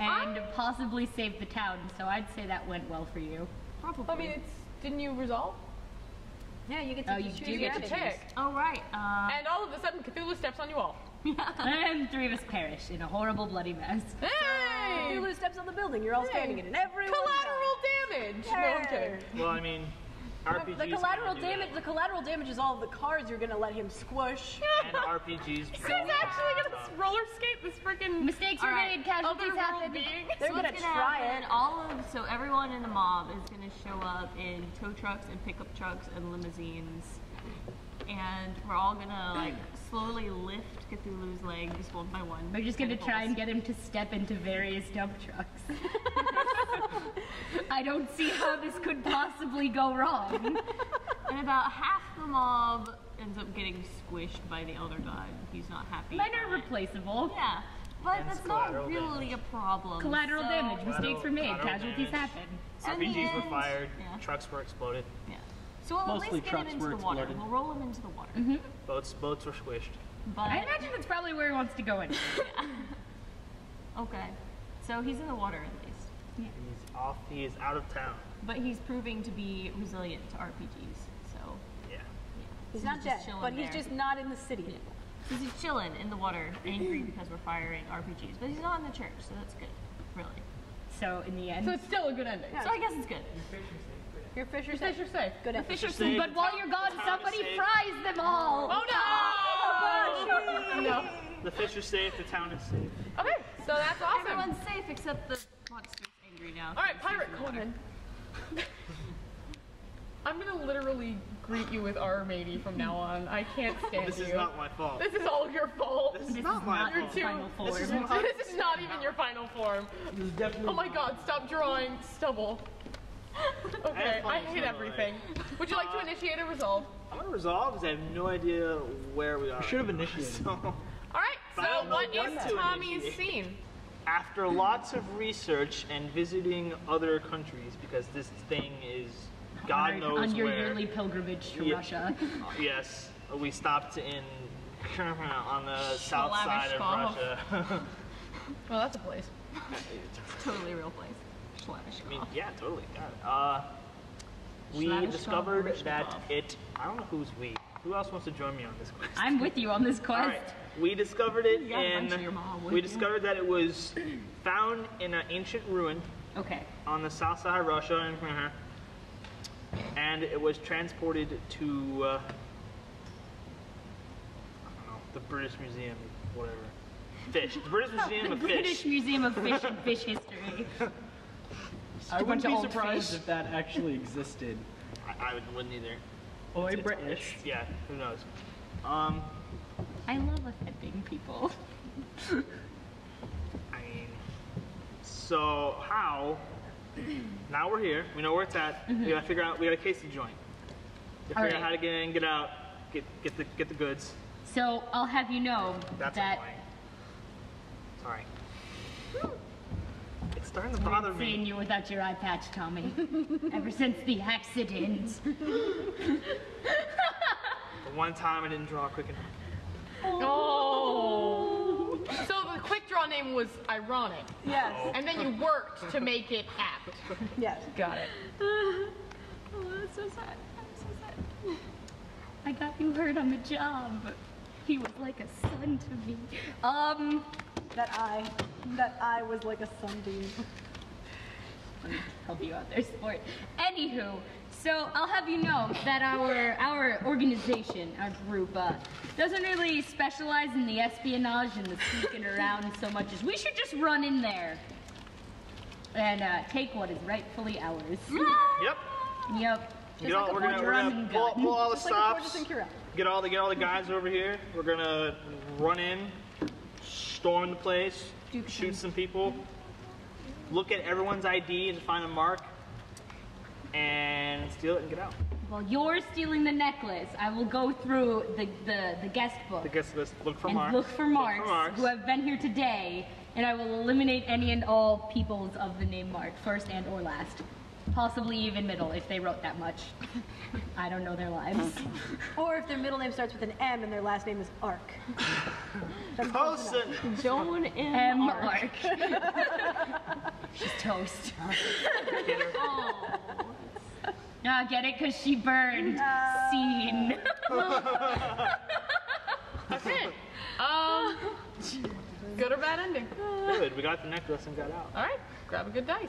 [SPEAKER 6] and possibly save the town. So I'd say that went well for you.
[SPEAKER 2] Probably.
[SPEAKER 1] I mean, didn't you resolve?
[SPEAKER 4] Yeah, you get to
[SPEAKER 6] you
[SPEAKER 4] choose
[SPEAKER 6] do
[SPEAKER 1] You
[SPEAKER 4] your
[SPEAKER 1] get to
[SPEAKER 4] attitudes.
[SPEAKER 1] pick.
[SPEAKER 2] Oh, right.
[SPEAKER 1] And all of a sudden, Cthulhu steps on you all.
[SPEAKER 6] And 3 of us perish in a horrible bloody mess.
[SPEAKER 1] Hey!
[SPEAKER 4] Cthulhu steps on the building, you're all standing in it. Everyone
[SPEAKER 1] Collateral damage! No, I'm kidding.
[SPEAKER 5] Well, I mean, RPGs.
[SPEAKER 4] The collateral damage is all of the cards you're gonna let him squish.
[SPEAKER 5] And RPGs.
[SPEAKER 1] He's actually gonna roller skate this freaking
[SPEAKER 6] Mistakes were made, casualties
[SPEAKER 1] otherworld
[SPEAKER 6] happen.
[SPEAKER 1] being.
[SPEAKER 4] They're
[SPEAKER 2] So
[SPEAKER 4] gonna
[SPEAKER 2] what's
[SPEAKER 4] try
[SPEAKER 2] happen,
[SPEAKER 4] it.
[SPEAKER 2] So everyone in the mob is gonna show up in tow trucks and pickup trucks and limousines, and we're all gonna like slowly lift Cthulhu's legs one by one.
[SPEAKER 6] We're just gonna try and get him to step into various dump trucks. I don't see how this could possibly go wrong.
[SPEAKER 2] And about half the mob ends up getting squished by the elder god. He's not happy.
[SPEAKER 6] Mine are
[SPEAKER 2] about it.
[SPEAKER 6] replaceable.
[SPEAKER 2] Yeah, but
[SPEAKER 5] Hence
[SPEAKER 2] that's not
[SPEAKER 5] collateral
[SPEAKER 2] really
[SPEAKER 5] damage.
[SPEAKER 2] a problem.
[SPEAKER 6] Collateral
[SPEAKER 2] So-
[SPEAKER 6] damage, mistakes were made,
[SPEAKER 5] Collateral
[SPEAKER 6] casualties
[SPEAKER 5] damage.
[SPEAKER 6] happen.
[SPEAKER 2] So in the
[SPEAKER 5] RPGs were
[SPEAKER 2] end-
[SPEAKER 5] fired.
[SPEAKER 2] Yeah.
[SPEAKER 5] Trucks were exploded.
[SPEAKER 2] Yeah. So we'll
[SPEAKER 3] Mostly
[SPEAKER 2] at least get him
[SPEAKER 3] trucks
[SPEAKER 2] into
[SPEAKER 3] were
[SPEAKER 2] the water.
[SPEAKER 3] exploded.
[SPEAKER 2] We'll roll him into the water.
[SPEAKER 5] Boats were squished.
[SPEAKER 2] But
[SPEAKER 6] I imagine that's probably where he wants to go in.
[SPEAKER 2] okay, so he's in the water at least.
[SPEAKER 5] He's off. He is out of town.
[SPEAKER 2] But he's proving to be resilient to RPGs. So
[SPEAKER 5] Yeah.
[SPEAKER 4] He's
[SPEAKER 2] So
[SPEAKER 4] not
[SPEAKER 2] just
[SPEAKER 4] dead,
[SPEAKER 2] chilling
[SPEAKER 4] but he's
[SPEAKER 2] there.
[SPEAKER 4] just not in the city.
[SPEAKER 2] Yeah. So he's chilling in the water, angry because we're firing RPGs. But he's not in the church, so that's good, really.
[SPEAKER 6] So in the end,
[SPEAKER 1] So it's still a good ending.
[SPEAKER 2] So I guess it's good.
[SPEAKER 4] Your fish are
[SPEAKER 1] Your fish
[SPEAKER 4] safe.
[SPEAKER 1] are safe.
[SPEAKER 4] Good
[SPEAKER 2] The
[SPEAKER 4] effort.
[SPEAKER 2] fish are
[SPEAKER 5] Safe.
[SPEAKER 2] safe.
[SPEAKER 6] but while you're gone,
[SPEAKER 5] Town is
[SPEAKER 6] somebody
[SPEAKER 5] safe.
[SPEAKER 6] fries them all.
[SPEAKER 1] Oh no! No.
[SPEAKER 5] The fish are safe. The town is safe.
[SPEAKER 1] Okay, so that's awesome.
[SPEAKER 2] Everyone's safe except the monster's angry now.
[SPEAKER 1] All right, Pirate Coleman. I'm gonna literally greet you with R. Matey from now on. I can't stand
[SPEAKER 5] This
[SPEAKER 1] you.
[SPEAKER 5] is not my fault.
[SPEAKER 1] This is all your fault.
[SPEAKER 5] This is
[SPEAKER 6] This
[SPEAKER 5] not
[SPEAKER 6] is
[SPEAKER 5] my
[SPEAKER 6] not
[SPEAKER 5] fault.
[SPEAKER 6] your final form.
[SPEAKER 5] This is my
[SPEAKER 1] This is not even your final form.
[SPEAKER 3] This is definitely.
[SPEAKER 1] Oh my god, stop drawing stubble. Okay, I
[SPEAKER 5] fun
[SPEAKER 1] hate
[SPEAKER 5] stubble,
[SPEAKER 1] everything. Would you like to initiate a resolve?
[SPEAKER 5] I'm gonna resolve because I have no idea where we are.
[SPEAKER 3] Should have
[SPEAKER 5] right now.
[SPEAKER 3] initiated.
[SPEAKER 5] So,
[SPEAKER 1] Alright,
[SPEAKER 5] But I
[SPEAKER 1] so
[SPEAKER 5] don't know
[SPEAKER 1] what
[SPEAKER 5] what
[SPEAKER 1] is
[SPEAKER 5] to
[SPEAKER 1] Tommy's
[SPEAKER 5] initiate.
[SPEAKER 1] scene?
[SPEAKER 5] after lots of research and visiting other countries, because this thing is God knows
[SPEAKER 6] on your
[SPEAKER 5] where.
[SPEAKER 6] yearly pilgrimage to
[SPEAKER 5] Yeah.
[SPEAKER 6] Russia.
[SPEAKER 5] Yes, we stopped in on the south side of
[SPEAKER 1] Slavishkov.
[SPEAKER 5] Russia.
[SPEAKER 1] Well, that's a place.
[SPEAKER 2] Totally real place.
[SPEAKER 5] I mean, yeah, totally. Got it. We
[SPEAKER 6] Slavishkov,
[SPEAKER 5] discovered
[SPEAKER 6] Barishnikov.
[SPEAKER 5] that it. I don't know who's we. Who else wants to join me on this quest?
[SPEAKER 6] I'm with you on this
[SPEAKER 5] All
[SPEAKER 6] quest.
[SPEAKER 5] right. We discovered it
[SPEAKER 2] got a bunch of your mom with
[SPEAKER 5] we
[SPEAKER 2] you.
[SPEAKER 5] discovered that it was found in an ancient ruin
[SPEAKER 6] Okay.
[SPEAKER 5] on the south side of Russia, and it was transported to I don't know, the British Museum, whatever. Fish. The British Museum of
[SPEAKER 6] British
[SPEAKER 5] Fish.
[SPEAKER 6] Museum of Fish and Fish History.
[SPEAKER 3] I
[SPEAKER 6] a
[SPEAKER 3] wouldn't
[SPEAKER 6] bunch of
[SPEAKER 3] be
[SPEAKER 6] old
[SPEAKER 3] surprised
[SPEAKER 6] fish.
[SPEAKER 3] if that actually existed.
[SPEAKER 5] I wouldn't either.
[SPEAKER 3] Oh,
[SPEAKER 5] It's
[SPEAKER 3] British.
[SPEAKER 5] Yeah, who knows?
[SPEAKER 6] I love offending people.
[SPEAKER 5] I mean, so how? Now we're here. We know where it's at. We gotta figure out. We got a case to join. To figure
[SPEAKER 6] Alright.
[SPEAKER 5] out how to get in, get out, get the goods.
[SPEAKER 6] So I'll have you know
[SPEAKER 5] That's
[SPEAKER 6] that
[SPEAKER 5] annoying. Sorry. It's starting to bother
[SPEAKER 6] seeing
[SPEAKER 5] me.
[SPEAKER 6] you without your eye patch, Tommy. Ever since the accident.
[SPEAKER 5] The one time I didn't draw quick enough.
[SPEAKER 1] Oh. So the quick draw name was ironic,
[SPEAKER 4] Yes,
[SPEAKER 1] and then you worked to make it apt.
[SPEAKER 4] yes.
[SPEAKER 1] Got it.
[SPEAKER 6] Oh, that's so sad. I'm so sad. I got you hurt on the job. He was like a son to me.
[SPEAKER 4] That eye was like a sunbeam.
[SPEAKER 6] Help you out there, sport. Anywho, so I'll have you know that our organization, our group, doesn't really specialize in the espionage and the sneaking around so much as we should just run in there and take what is rightfully ours.
[SPEAKER 5] Yep.
[SPEAKER 6] Yep.
[SPEAKER 5] Get all,
[SPEAKER 6] like a
[SPEAKER 5] we're gonna
[SPEAKER 6] forger run
[SPEAKER 5] pull,
[SPEAKER 6] and
[SPEAKER 5] pull
[SPEAKER 6] gun.
[SPEAKER 5] all the
[SPEAKER 4] Just like a tortoise
[SPEAKER 5] stops.
[SPEAKER 4] and Kira.
[SPEAKER 5] Get all the guys over here. We're gonna run in, storm the place, shoot some people, look at everyone's ID and find a mark, and steal it and get out.
[SPEAKER 6] While you're stealing the necklace, I will go through the guest book
[SPEAKER 5] The guest list. Look for
[SPEAKER 6] and
[SPEAKER 5] marks.
[SPEAKER 6] look for marks who have been here today, and I will eliminate any and all peoples of the name Mark, first and or last. possibly even middle if they wrote that much. I don't know their lives.
[SPEAKER 4] Or if their middle name starts with an M and their last name is Ark.
[SPEAKER 5] Colson.
[SPEAKER 2] Joan
[SPEAKER 6] M. Ark. She's toast. Ah, get it? Because she burned. Scene.
[SPEAKER 1] Okay. Good or bad ending?
[SPEAKER 5] Good. We got the necklace and got out.
[SPEAKER 1] All right. Grab a good dice.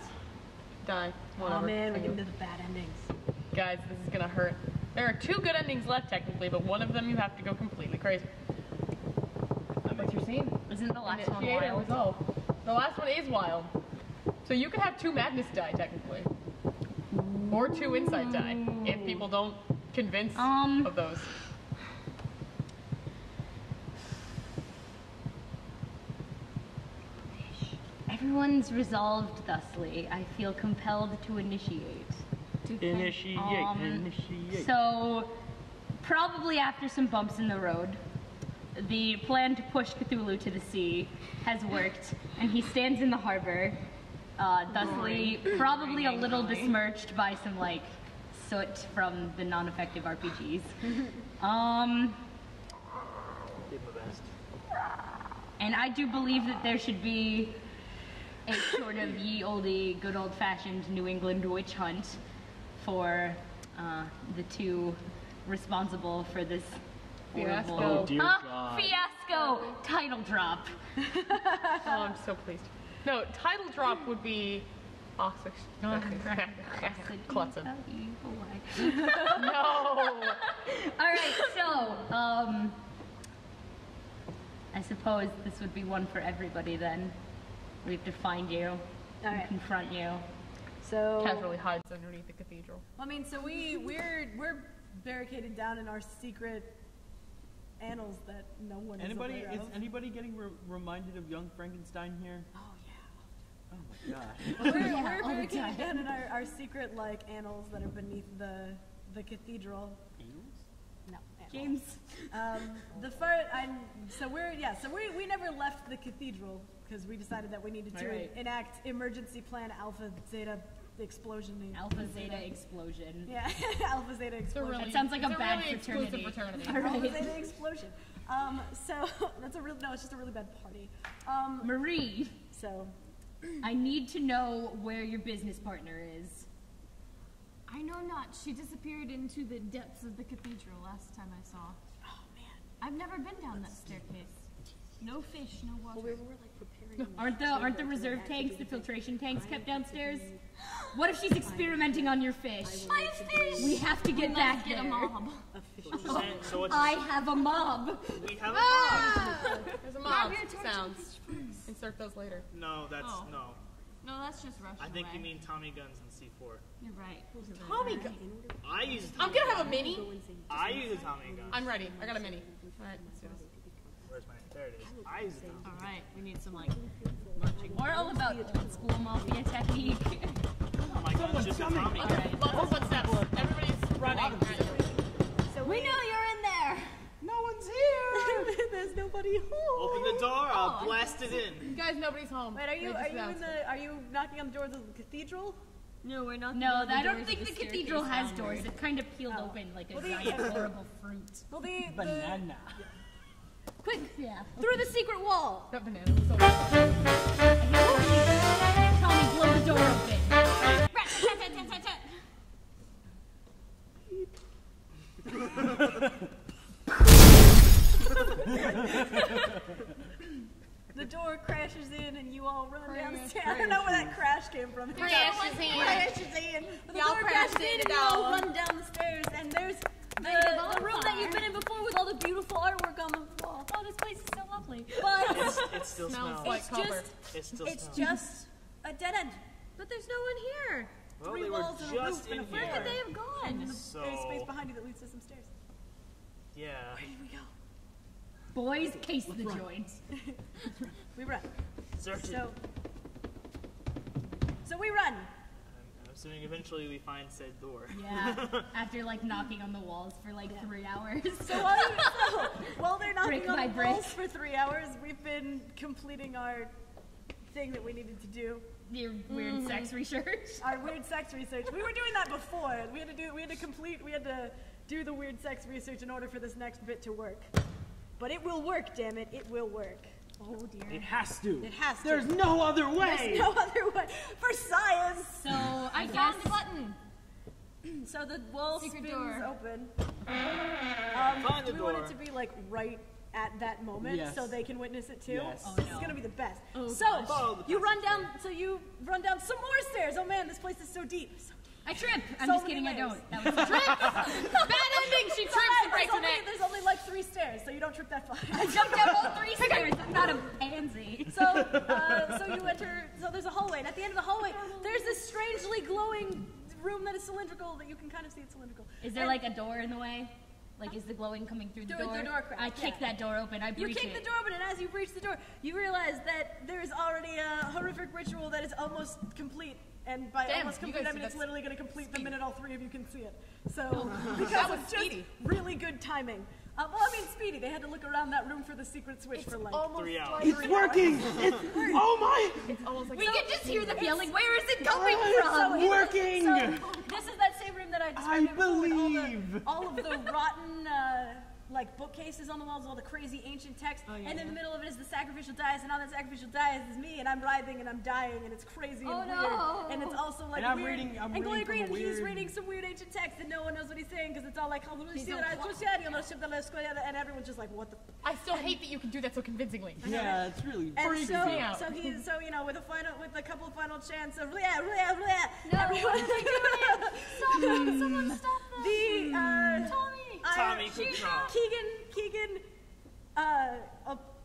[SPEAKER 1] Die.
[SPEAKER 4] Oh
[SPEAKER 1] Whatever.
[SPEAKER 4] man, we get into the bad endings.
[SPEAKER 1] Guys, this is gonna hurt. There are 2 good endings left technically, but one of them you have to go completely crazy. What's your scene?
[SPEAKER 6] Isn't the last one
[SPEAKER 1] Initiate and
[SPEAKER 6] wild?
[SPEAKER 1] resolve. The last one is wild. So you could have 2 madness die technically. Or 2 insight die, if people don't convince of those.
[SPEAKER 6] Everyone's resolved thusly. I feel compelled to initiate.
[SPEAKER 3] Initiate.
[SPEAKER 6] So, probably after some bumps in the road, the plan to push Cthulhu to the sea has worked, and he stands in the harbor, thusly probably a little besmirched by some, like, soot from the non-effective RPGs.
[SPEAKER 5] Did my best.
[SPEAKER 6] And I do believe that there should be a sort of ye olde, good old-fashioned New England witch hunt for the 2 responsible for this horrible...
[SPEAKER 1] Fiasco.
[SPEAKER 3] Oh dear God.
[SPEAKER 6] Fiasco! Title drop.
[SPEAKER 1] Oh, I'm so pleased. No, title drop would be Klutzen. No.
[SPEAKER 6] Alright, so, I suppose this would be one for everybody then. We have to find you, and
[SPEAKER 4] Alright.
[SPEAKER 6] confront you.
[SPEAKER 4] So
[SPEAKER 1] Casually hides underneath the cathedral.
[SPEAKER 4] I mean, so we're barricaded down in our secret annals that no one is
[SPEAKER 3] Anybody?
[SPEAKER 4] aware
[SPEAKER 3] Is
[SPEAKER 4] of.
[SPEAKER 3] anybody getting reminded of Young Frankenstein here?
[SPEAKER 4] Oh yeah.
[SPEAKER 3] Oh my God.
[SPEAKER 4] We're barricaded down in our secret like annals that are beneath the cathedral. No,
[SPEAKER 6] James.
[SPEAKER 4] We never left the cathedral because we decided that we needed to
[SPEAKER 1] Alright.
[SPEAKER 4] enact emergency plan Alpha Zeta explosion.
[SPEAKER 6] Alpha Zeta explosion.
[SPEAKER 4] Yeah, Alpha Zeta explosion.
[SPEAKER 6] That sounds like a
[SPEAKER 1] It's
[SPEAKER 6] bad
[SPEAKER 1] really exclusive
[SPEAKER 6] fraternity.
[SPEAKER 1] fraternity.
[SPEAKER 4] Alpha Zeta explosion. So that's it's just a really bad party.
[SPEAKER 6] Marie,
[SPEAKER 4] So
[SPEAKER 6] I need to know where your business partner is.
[SPEAKER 2] I know not. She disappeared into the depths of the cathedral last time I saw.
[SPEAKER 4] oh man,
[SPEAKER 2] I've never been down that staircase. No fish, no water.
[SPEAKER 4] we were like preparing.
[SPEAKER 6] Aren't the reserve tanks, the filtration tanks kept downstairs? What if she's experimenting on your fish?
[SPEAKER 2] My fish!
[SPEAKER 6] We have to get back
[SPEAKER 2] Get
[SPEAKER 6] there.
[SPEAKER 2] a mob.
[SPEAKER 5] So what's
[SPEAKER 6] I have a mob.
[SPEAKER 5] we have a mob.
[SPEAKER 1] There's a mob sounds. Insert those later.
[SPEAKER 5] No, that's
[SPEAKER 2] Oh.
[SPEAKER 5] no.
[SPEAKER 2] No, that's just Russian.
[SPEAKER 5] I think
[SPEAKER 2] way.
[SPEAKER 5] you mean Tommy guns and C4.
[SPEAKER 2] You're right.
[SPEAKER 1] Tommy gun.
[SPEAKER 5] I use.
[SPEAKER 1] I'm gonna have a mini.
[SPEAKER 5] I use a Tommy gun.
[SPEAKER 1] I'm ready. I got a mini. Alright, let's do this.
[SPEAKER 5] Where's my? There it is. I use a Tommy.
[SPEAKER 2] All right, we need some like marching.
[SPEAKER 6] We're all about old school mafia technique.
[SPEAKER 5] Oh my god, it's just a Tommy gun.
[SPEAKER 1] Okay, lots of footsteps. Everybody's running.
[SPEAKER 4] So
[SPEAKER 6] We know you're in there.
[SPEAKER 3] No one's here.
[SPEAKER 4] There's nobody home.
[SPEAKER 5] Open the door, I'll blast it in.
[SPEAKER 1] Guys, nobody's home.
[SPEAKER 4] Wait,
[SPEAKER 1] They just announced it.
[SPEAKER 4] are you knocking on the doors of the cathedral?
[SPEAKER 2] No, we're not.
[SPEAKER 6] No, I don't think the cathedral has doors. It kind of peeled open like a
[SPEAKER 4] Well,
[SPEAKER 6] giant horrible fruit.
[SPEAKER 4] Well, the
[SPEAKER 3] Banana.
[SPEAKER 6] Quick, yeah.
[SPEAKER 4] through the secret wall.
[SPEAKER 1] That banana was so
[SPEAKER 6] Tommy, blow the door open.
[SPEAKER 4] The door crashes in and you all run downstairs. I don't know where that crash came from.
[SPEAKER 1] Crashes in.
[SPEAKER 4] Crashes in. The
[SPEAKER 1] Y'all
[SPEAKER 4] door crashes
[SPEAKER 1] crashed
[SPEAKER 4] in
[SPEAKER 1] in
[SPEAKER 4] and you all
[SPEAKER 1] down.
[SPEAKER 4] run down the stairs and there's the room that you've been in before with all the beautiful artwork on the wall.
[SPEAKER 6] Oh, this place is so lovely.
[SPEAKER 4] But
[SPEAKER 5] It still
[SPEAKER 1] Smells
[SPEAKER 5] smells.
[SPEAKER 1] like
[SPEAKER 4] it's
[SPEAKER 1] copper.
[SPEAKER 4] just
[SPEAKER 5] It still
[SPEAKER 4] it's
[SPEAKER 5] smells.
[SPEAKER 4] just a dead end. But there's no one here.
[SPEAKER 5] Well,
[SPEAKER 4] Three
[SPEAKER 5] they were
[SPEAKER 4] walls and a
[SPEAKER 5] just
[SPEAKER 4] roof and
[SPEAKER 5] in
[SPEAKER 4] where
[SPEAKER 5] here.
[SPEAKER 4] could they have gone?
[SPEAKER 5] So-
[SPEAKER 4] There's space behind you that leads to some stairs.
[SPEAKER 5] Yeah.
[SPEAKER 4] Where did we go?
[SPEAKER 6] Boys, case the joint.
[SPEAKER 4] We run.
[SPEAKER 5] Search it.
[SPEAKER 4] So we run.
[SPEAKER 5] I'm assuming eventually we find said door.
[SPEAKER 6] Yeah, after like knocking on the walls for like 3 hours.
[SPEAKER 4] So while they're knocking
[SPEAKER 6] Brick
[SPEAKER 4] on
[SPEAKER 6] by
[SPEAKER 4] the
[SPEAKER 6] brick.
[SPEAKER 4] walls for 3 hours, we've been completing our thing that we needed to do.
[SPEAKER 6] Your weird sex research.
[SPEAKER 4] Our weird sex research. We were doing that before. We had to do the weird sex research in order for this next bit to work. But it will work, damn it. It will work.
[SPEAKER 2] Oh dear.
[SPEAKER 3] It has to.
[SPEAKER 4] It has to.
[SPEAKER 3] There's no other way.
[SPEAKER 4] There's no other way. For science.
[SPEAKER 6] So I
[SPEAKER 2] Found
[SPEAKER 6] guess
[SPEAKER 2] the button.
[SPEAKER 4] So the wall
[SPEAKER 2] Secret
[SPEAKER 4] spins
[SPEAKER 2] door.
[SPEAKER 4] open.
[SPEAKER 5] Find the
[SPEAKER 4] Do we want
[SPEAKER 5] door.
[SPEAKER 4] it to be like right at that moment
[SPEAKER 3] Yes.
[SPEAKER 4] so they can witness it too?
[SPEAKER 3] Yes.
[SPEAKER 4] This is gonna be the best. So
[SPEAKER 5] Follow the
[SPEAKER 4] you run down. So you run down some more stairs. Oh man, this place is so deep.
[SPEAKER 6] I trip. I'm
[SPEAKER 4] So
[SPEAKER 6] just
[SPEAKER 4] many
[SPEAKER 6] kidding. I
[SPEAKER 4] ways.
[SPEAKER 6] don't. That was a trick.
[SPEAKER 1] Bad ending. She trips and breaks her neck.
[SPEAKER 4] There's only like 3 stairs, so you don't trip that far.
[SPEAKER 6] I jumped down all 3 stairs. I'm not a pansy.
[SPEAKER 4] So you enter. So there's a hallway, and at the end of the hallway, there's this strangely glowing room that is cylindrical. That you can kind of see it's cylindrical.
[SPEAKER 6] Is there like a door in the way? Like, is the glowing coming through the door?
[SPEAKER 4] The door crack,
[SPEAKER 6] I kick
[SPEAKER 4] yeah.
[SPEAKER 6] that door open. I
[SPEAKER 4] You
[SPEAKER 6] breach
[SPEAKER 4] kick
[SPEAKER 6] it.
[SPEAKER 4] the door open, and as you breach the door, you realize that there is already a horrific ritual that is almost complete. And by
[SPEAKER 1] Damn,
[SPEAKER 4] almost
[SPEAKER 1] you
[SPEAKER 4] complete,
[SPEAKER 1] guys
[SPEAKER 4] I mean
[SPEAKER 1] did
[SPEAKER 4] it's
[SPEAKER 1] that
[SPEAKER 4] literally going to complete the minute all 3 of you can see it. So,
[SPEAKER 1] That
[SPEAKER 4] because
[SPEAKER 1] was
[SPEAKER 4] it's just
[SPEAKER 1] speedy.
[SPEAKER 4] really good timing. Well, I mean, speedy. They had to look around that room for the secret switch for like
[SPEAKER 1] Almost
[SPEAKER 5] 3 hours.
[SPEAKER 1] like
[SPEAKER 3] It's working. It's oh my!
[SPEAKER 1] It's almost like
[SPEAKER 6] We can just hear them yelling. Where is it coming
[SPEAKER 3] It's
[SPEAKER 6] from?
[SPEAKER 3] working.
[SPEAKER 4] So this is that same room that I described before with
[SPEAKER 3] believe.
[SPEAKER 4] all of the rotten like bookcases on the walls, all the crazy ancient text, and in the middle of it is the sacrificial dais, and on that sacrificial dais is me, and I'm writhing and I'm dying, and it's crazy and weird, and it's also like
[SPEAKER 3] And I'm
[SPEAKER 4] weird.
[SPEAKER 3] reading- I'm
[SPEAKER 4] and Glory
[SPEAKER 3] reading from
[SPEAKER 4] Green,
[SPEAKER 3] a
[SPEAKER 4] he's
[SPEAKER 3] weird-
[SPEAKER 4] reading some weird ancient text, and no one knows what he's saying because it's all like, and everyone's just like, what the.
[SPEAKER 1] I still hate that you can do that so convincingly.
[SPEAKER 3] Yeah, it's really
[SPEAKER 4] And
[SPEAKER 3] freaky.
[SPEAKER 4] so,
[SPEAKER 1] me out.
[SPEAKER 4] so you know, with a couple of final chants of everyone,
[SPEAKER 2] Someone stop them.
[SPEAKER 5] Tommy could draw.
[SPEAKER 4] Keegan,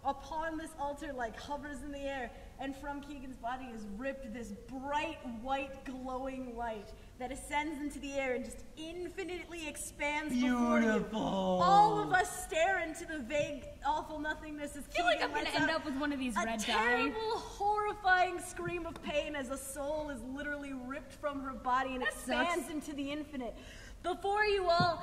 [SPEAKER 4] upon this altar, like hovers in the air, and from Keegan's body is ripped this bright white glowing light that ascends into the air and just infinitely expands before you.
[SPEAKER 3] Beautiful.
[SPEAKER 4] All of us stare into the vague, awful nothingness as
[SPEAKER 6] I feel like
[SPEAKER 4] Keegan
[SPEAKER 6] I'm gonna
[SPEAKER 4] lets
[SPEAKER 6] end
[SPEAKER 4] out
[SPEAKER 6] up with one of these
[SPEAKER 4] a
[SPEAKER 6] red dye.
[SPEAKER 4] terrible, horrifying scream of pain as a soul is literally ripped from her body and expands
[SPEAKER 6] sucks.
[SPEAKER 4] into the infinite. Before you all,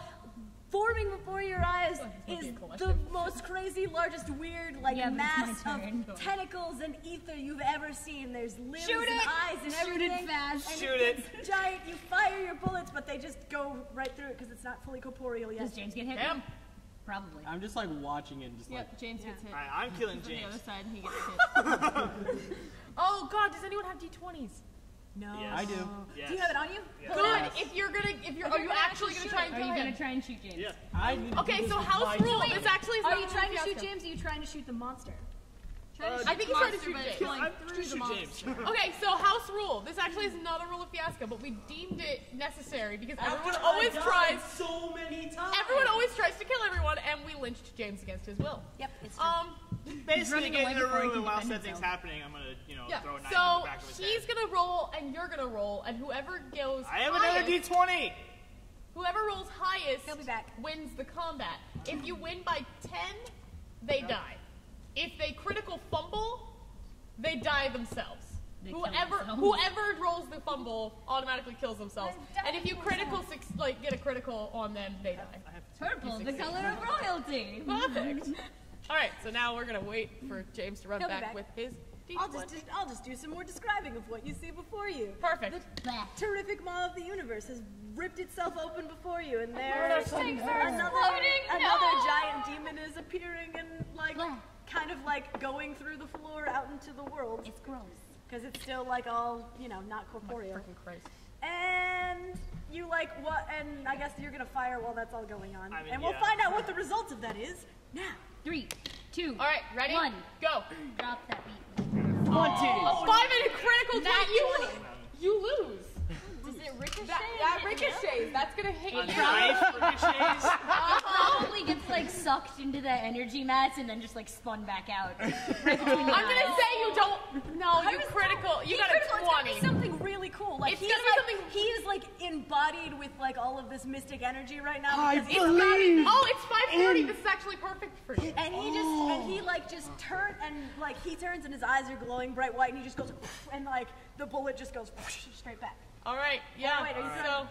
[SPEAKER 4] forming before your eyes is the most crazy, largest, weird, like
[SPEAKER 6] Yeah, but
[SPEAKER 4] mass
[SPEAKER 6] it's my turn.
[SPEAKER 4] of tentacles and ether you've ever seen. There's limbs
[SPEAKER 6] Shoot
[SPEAKER 4] and
[SPEAKER 6] it!
[SPEAKER 4] eyes and
[SPEAKER 6] Shoot
[SPEAKER 4] everything.
[SPEAKER 6] it fast!
[SPEAKER 4] And
[SPEAKER 5] Shoot
[SPEAKER 4] it's giant. You fire your bullets, but they just go right through it because it's not fully corporeal yet.
[SPEAKER 6] Does James get hit?
[SPEAKER 1] Damn.
[SPEAKER 6] Probably.
[SPEAKER 3] I'm just like watching it, just like.
[SPEAKER 2] Yep, James gets hit.
[SPEAKER 5] Alright, I'm killing
[SPEAKER 2] On the other
[SPEAKER 5] James.
[SPEAKER 2] side, he gets hit.
[SPEAKER 1] Oh God, does anyone have D20s?
[SPEAKER 4] No.
[SPEAKER 5] Yes.
[SPEAKER 3] I do.
[SPEAKER 5] Yes.
[SPEAKER 4] Do you have it on you?
[SPEAKER 5] Yes.
[SPEAKER 1] Good.
[SPEAKER 5] Yes.
[SPEAKER 1] Are you actually gonna try and
[SPEAKER 6] Are
[SPEAKER 1] kill
[SPEAKER 6] you
[SPEAKER 1] him?
[SPEAKER 6] gonna try and shoot James?
[SPEAKER 5] Yeah.
[SPEAKER 3] I need to
[SPEAKER 1] Okay,
[SPEAKER 3] do
[SPEAKER 1] so
[SPEAKER 3] this
[SPEAKER 1] house
[SPEAKER 3] with
[SPEAKER 1] rule.
[SPEAKER 3] my-
[SPEAKER 1] This actually is
[SPEAKER 4] Are
[SPEAKER 1] not
[SPEAKER 4] you
[SPEAKER 1] a
[SPEAKER 4] trying to
[SPEAKER 1] fiasco.
[SPEAKER 4] shoot James or are you trying to shoot the monster?
[SPEAKER 1] I think he's trying to shoot James.
[SPEAKER 5] I'm trying to shoot James.
[SPEAKER 1] Okay, so house rule. This actually is not a rule of Fiasco, but we deemed it necessary because everyone
[SPEAKER 3] After
[SPEAKER 1] always
[SPEAKER 3] I died
[SPEAKER 1] tries.
[SPEAKER 3] so many times.
[SPEAKER 1] Everyone always tries to kill everyone, and we lynched James against his will.
[SPEAKER 4] Yep, it's true.
[SPEAKER 5] Basically,
[SPEAKER 6] running
[SPEAKER 5] get
[SPEAKER 6] away
[SPEAKER 5] in the
[SPEAKER 6] before he
[SPEAKER 5] room
[SPEAKER 6] can
[SPEAKER 5] and while
[SPEAKER 6] defend
[SPEAKER 5] something's
[SPEAKER 6] himself.
[SPEAKER 5] happening, I'm gonna,
[SPEAKER 1] Yeah.
[SPEAKER 5] throw a knife in
[SPEAKER 1] So
[SPEAKER 5] the back of his
[SPEAKER 1] he's
[SPEAKER 5] head.
[SPEAKER 1] gonna roll, and you're gonna roll, and whoever goes
[SPEAKER 5] I have another
[SPEAKER 1] highest,
[SPEAKER 5] D20!
[SPEAKER 1] whoever rolls highest
[SPEAKER 4] He'll be back.
[SPEAKER 1] wins the combat. If you win by 10, they die. If they critical fumble, they die themselves.
[SPEAKER 6] They kill
[SPEAKER 1] Whoever
[SPEAKER 6] themselves.
[SPEAKER 1] rolls the fumble automatically kills themselves. And if you critical get a critical on them, they die.
[SPEAKER 6] Purple, the color of royalty.
[SPEAKER 1] Perfect. All right, so now we're gonna wait for James to run
[SPEAKER 4] He'll be
[SPEAKER 1] back
[SPEAKER 4] back.
[SPEAKER 1] with his
[SPEAKER 4] I'll
[SPEAKER 1] D20.
[SPEAKER 4] just do some more describing of what you see before you.
[SPEAKER 1] Perfect.
[SPEAKER 6] Blah.
[SPEAKER 4] Terrific maw of the universe has ripped itself open before you, and there
[SPEAKER 6] Things are
[SPEAKER 4] another
[SPEAKER 6] exploding. No.
[SPEAKER 4] giant demon is appearing and like
[SPEAKER 6] Blah.
[SPEAKER 4] kind of like going through the floor out into the world
[SPEAKER 6] It's gross.
[SPEAKER 4] because it's still like all not corporeal.
[SPEAKER 1] Freaking Christ.
[SPEAKER 4] And you like what? And I guess you're gonna fire while that's all going on,
[SPEAKER 5] I mean,
[SPEAKER 4] and we'll
[SPEAKER 5] yeah.
[SPEAKER 4] find out what the result of that is now.
[SPEAKER 6] 3, 2,
[SPEAKER 1] All right, ready?
[SPEAKER 6] 1.
[SPEAKER 1] Go.
[SPEAKER 6] Drop that beat.
[SPEAKER 3] 20.
[SPEAKER 1] Oh, 5-minute critical
[SPEAKER 6] Nat
[SPEAKER 1] 20. You lose.
[SPEAKER 2] Does it ricochet?
[SPEAKER 1] That ricochets. That's gonna hit
[SPEAKER 5] A
[SPEAKER 1] you.
[SPEAKER 5] knife ricochets.
[SPEAKER 6] Probably gets like sucked into the energy mats and then just like spun back out. Right between the
[SPEAKER 1] I'm gonna
[SPEAKER 6] eyes.
[SPEAKER 1] say you don't. No, you critical. You got
[SPEAKER 4] Critical,
[SPEAKER 1] a
[SPEAKER 4] it's gonna
[SPEAKER 1] 20.
[SPEAKER 4] be something really cool. Like
[SPEAKER 1] It's
[SPEAKER 4] he's
[SPEAKER 1] gonna be
[SPEAKER 4] like
[SPEAKER 1] something-
[SPEAKER 4] he is like embodied with like all of this mystic energy right now.
[SPEAKER 3] I
[SPEAKER 4] because it's
[SPEAKER 3] believe.
[SPEAKER 1] Oh, it's 5:30.
[SPEAKER 3] in-
[SPEAKER 1] This is actually perfect for you.
[SPEAKER 4] And he just turns and he turns and his eyes are glowing bright white and he just goes and like the bullet just goes straight back.
[SPEAKER 1] All right, yeah.
[SPEAKER 4] Oh, wait, are you
[SPEAKER 1] so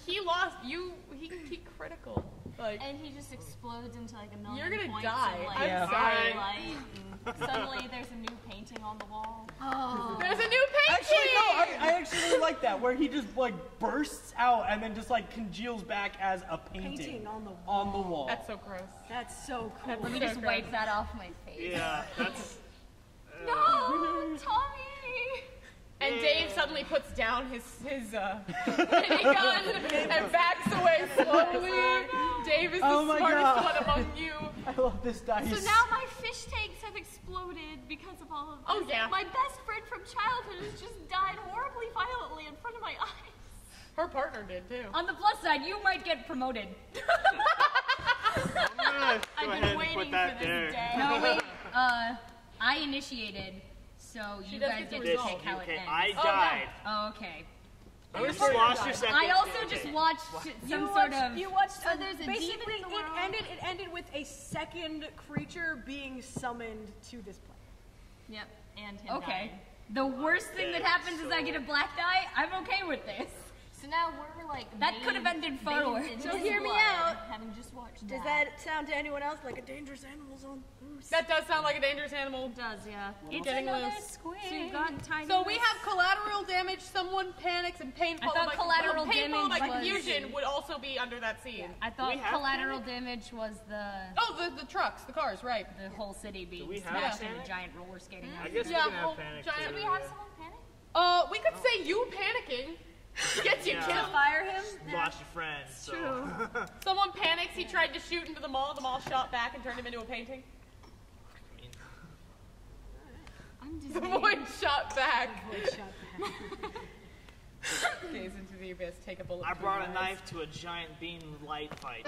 [SPEAKER 1] he lost. He critical. Like,
[SPEAKER 2] And he just explodes into like a million
[SPEAKER 1] You're gonna
[SPEAKER 2] points
[SPEAKER 1] die.
[SPEAKER 2] of like
[SPEAKER 3] I'm
[SPEAKER 1] sorry.
[SPEAKER 2] light. And suddenly there's a new painting on the wall.
[SPEAKER 4] Oh.
[SPEAKER 1] there's a new painting.
[SPEAKER 3] Actually, no, I actually really like that, where he just like bursts out and then just like congeals back as a painting
[SPEAKER 4] On the wall.
[SPEAKER 3] on the wall.
[SPEAKER 1] That's so gross.
[SPEAKER 4] That's so cool.
[SPEAKER 6] Let me just wipe that off my face.
[SPEAKER 5] Yeah, that's.
[SPEAKER 2] No, Tommy!
[SPEAKER 1] And Dave suddenly puts down his minigun and backs away slowly. Dave is the
[SPEAKER 3] Oh my
[SPEAKER 1] smartest
[SPEAKER 3] God.
[SPEAKER 1] one among you.
[SPEAKER 3] I love this dice.
[SPEAKER 2] So now my fish tanks have exploded because of all of this.
[SPEAKER 1] Oh, yeah.
[SPEAKER 2] My best friend from childhood has just died horribly violently in front of my eyes.
[SPEAKER 1] Her partner did too.
[SPEAKER 6] On the plus side, you might get promoted.
[SPEAKER 5] I'm gonna go
[SPEAKER 2] I've
[SPEAKER 5] ahead
[SPEAKER 2] been
[SPEAKER 5] and
[SPEAKER 2] waiting
[SPEAKER 5] put
[SPEAKER 2] for
[SPEAKER 5] that
[SPEAKER 2] this
[SPEAKER 5] there.
[SPEAKER 2] day.
[SPEAKER 6] No, wait. I initiated, so you
[SPEAKER 1] does
[SPEAKER 6] guys
[SPEAKER 1] get the
[SPEAKER 6] get to
[SPEAKER 1] result.
[SPEAKER 6] pick how it
[SPEAKER 5] Okay,
[SPEAKER 6] ence.
[SPEAKER 5] I
[SPEAKER 1] Oh,
[SPEAKER 5] died.
[SPEAKER 6] Oh, okay.
[SPEAKER 5] You just lost your second.
[SPEAKER 6] I also
[SPEAKER 5] okay.
[SPEAKER 6] just watched some
[SPEAKER 4] You
[SPEAKER 6] sort
[SPEAKER 4] watched,
[SPEAKER 6] of.
[SPEAKER 4] you watched
[SPEAKER 2] So there's a
[SPEAKER 4] basically
[SPEAKER 2] demon in the world.
[SPEAKER 4] it ended with a second creature being summoned to this place.
[SPEAKER 2] Yep, and him
[SPEAKER 6] Okay.
[SPEAKER 2] dying.
[SPEAKER 6] The worst thing that happens is I get a black die. I'm okay with this.
[SPEAKER 2] So now we're like
[SPEAKER 6] That could have ended far worse.
[SPEAKER 2] bathed in
[SPEAKER 4] So
[SPEAKER 2] his
[SPEAKER 4] hear me
[SPEAKER 2] blood,
[SPEAKER 4] out.
[SPEAKER 2] having just watched
[SPEAKER 4] Does that sound to anyone else like a dangerous animal zone?
[SPEAKER 1] That does sound like a dangerous animal.
[SPEAKER 2] It does, yeah.
[SPEAKER 6] It's
[SPEAKER 1] Getting
[SPEAKER 6] another
[SPEAKER 1] loose.
[SPEAKER 6] squid.
[SPEAKER 2] So you've got tiny.
[SPEAKER 1] So we have collateral damage. Someone panics and painful.
[SPEAKER 6] I thought
[SPEAKER 1] like,
[SPEAKER 6] collateral
[SPEAKER 1] painful
[SPEAKER 6] damage
[SPEAKER 1] by
[SPEAKER 6] was-
[SPEAKER 1] confusion would also be under that scene.
[SPEAKER 6] I thought
[SPEAKER 5] We have
[SPEAKER 6] collateral damage was
[SPEAKER 1] Oh, the trucks, the cars, right?
[SPEAKER 6] the whole city being
[SPEAKER 5] we have
[SPEAKER 6] smashed
[SPEAKER 5] panic?
[SPEAKER 6] into giant roller skating.
[SPEAKER 5] I guess
[SPEAKER 1] Yeah,
[SPEAKER 5] we can
[SPEAKER 1] well,
[SPEAKER 5] have panic.
[SPEAKER 1] giant-
[SPEAKER 5] too,
[SPEAKER 2] Do we have
[SPEAKER 5] yeah.
[SPEAKER 2] someone panic?
[SPEAKER 1] We could say you panicking gets you
[SPEAKER 5] Yeah.
[SPEAKER 1] killed.
[SPEAKER 4] Fire him?
[SPEAKER 5] Lost your friend. So.
[SPEAKER 1] Someone panics. He tried to shoot into the mall. The mall shot back and turned him into a painting.
[SPEAKER 2] I'm
[SPEAKER 1] The void shot back. Gaze into the abyss. Take a bullet.
[SPEAKER 5] I
[SPEAKER 1] between
[SPEAKER 5] brought
[SPEAKER 1] your
[SPEAKER 5] a
[SPEAKER 1] eyes.
[SPEAKER 5] knife to a giant beam light fight.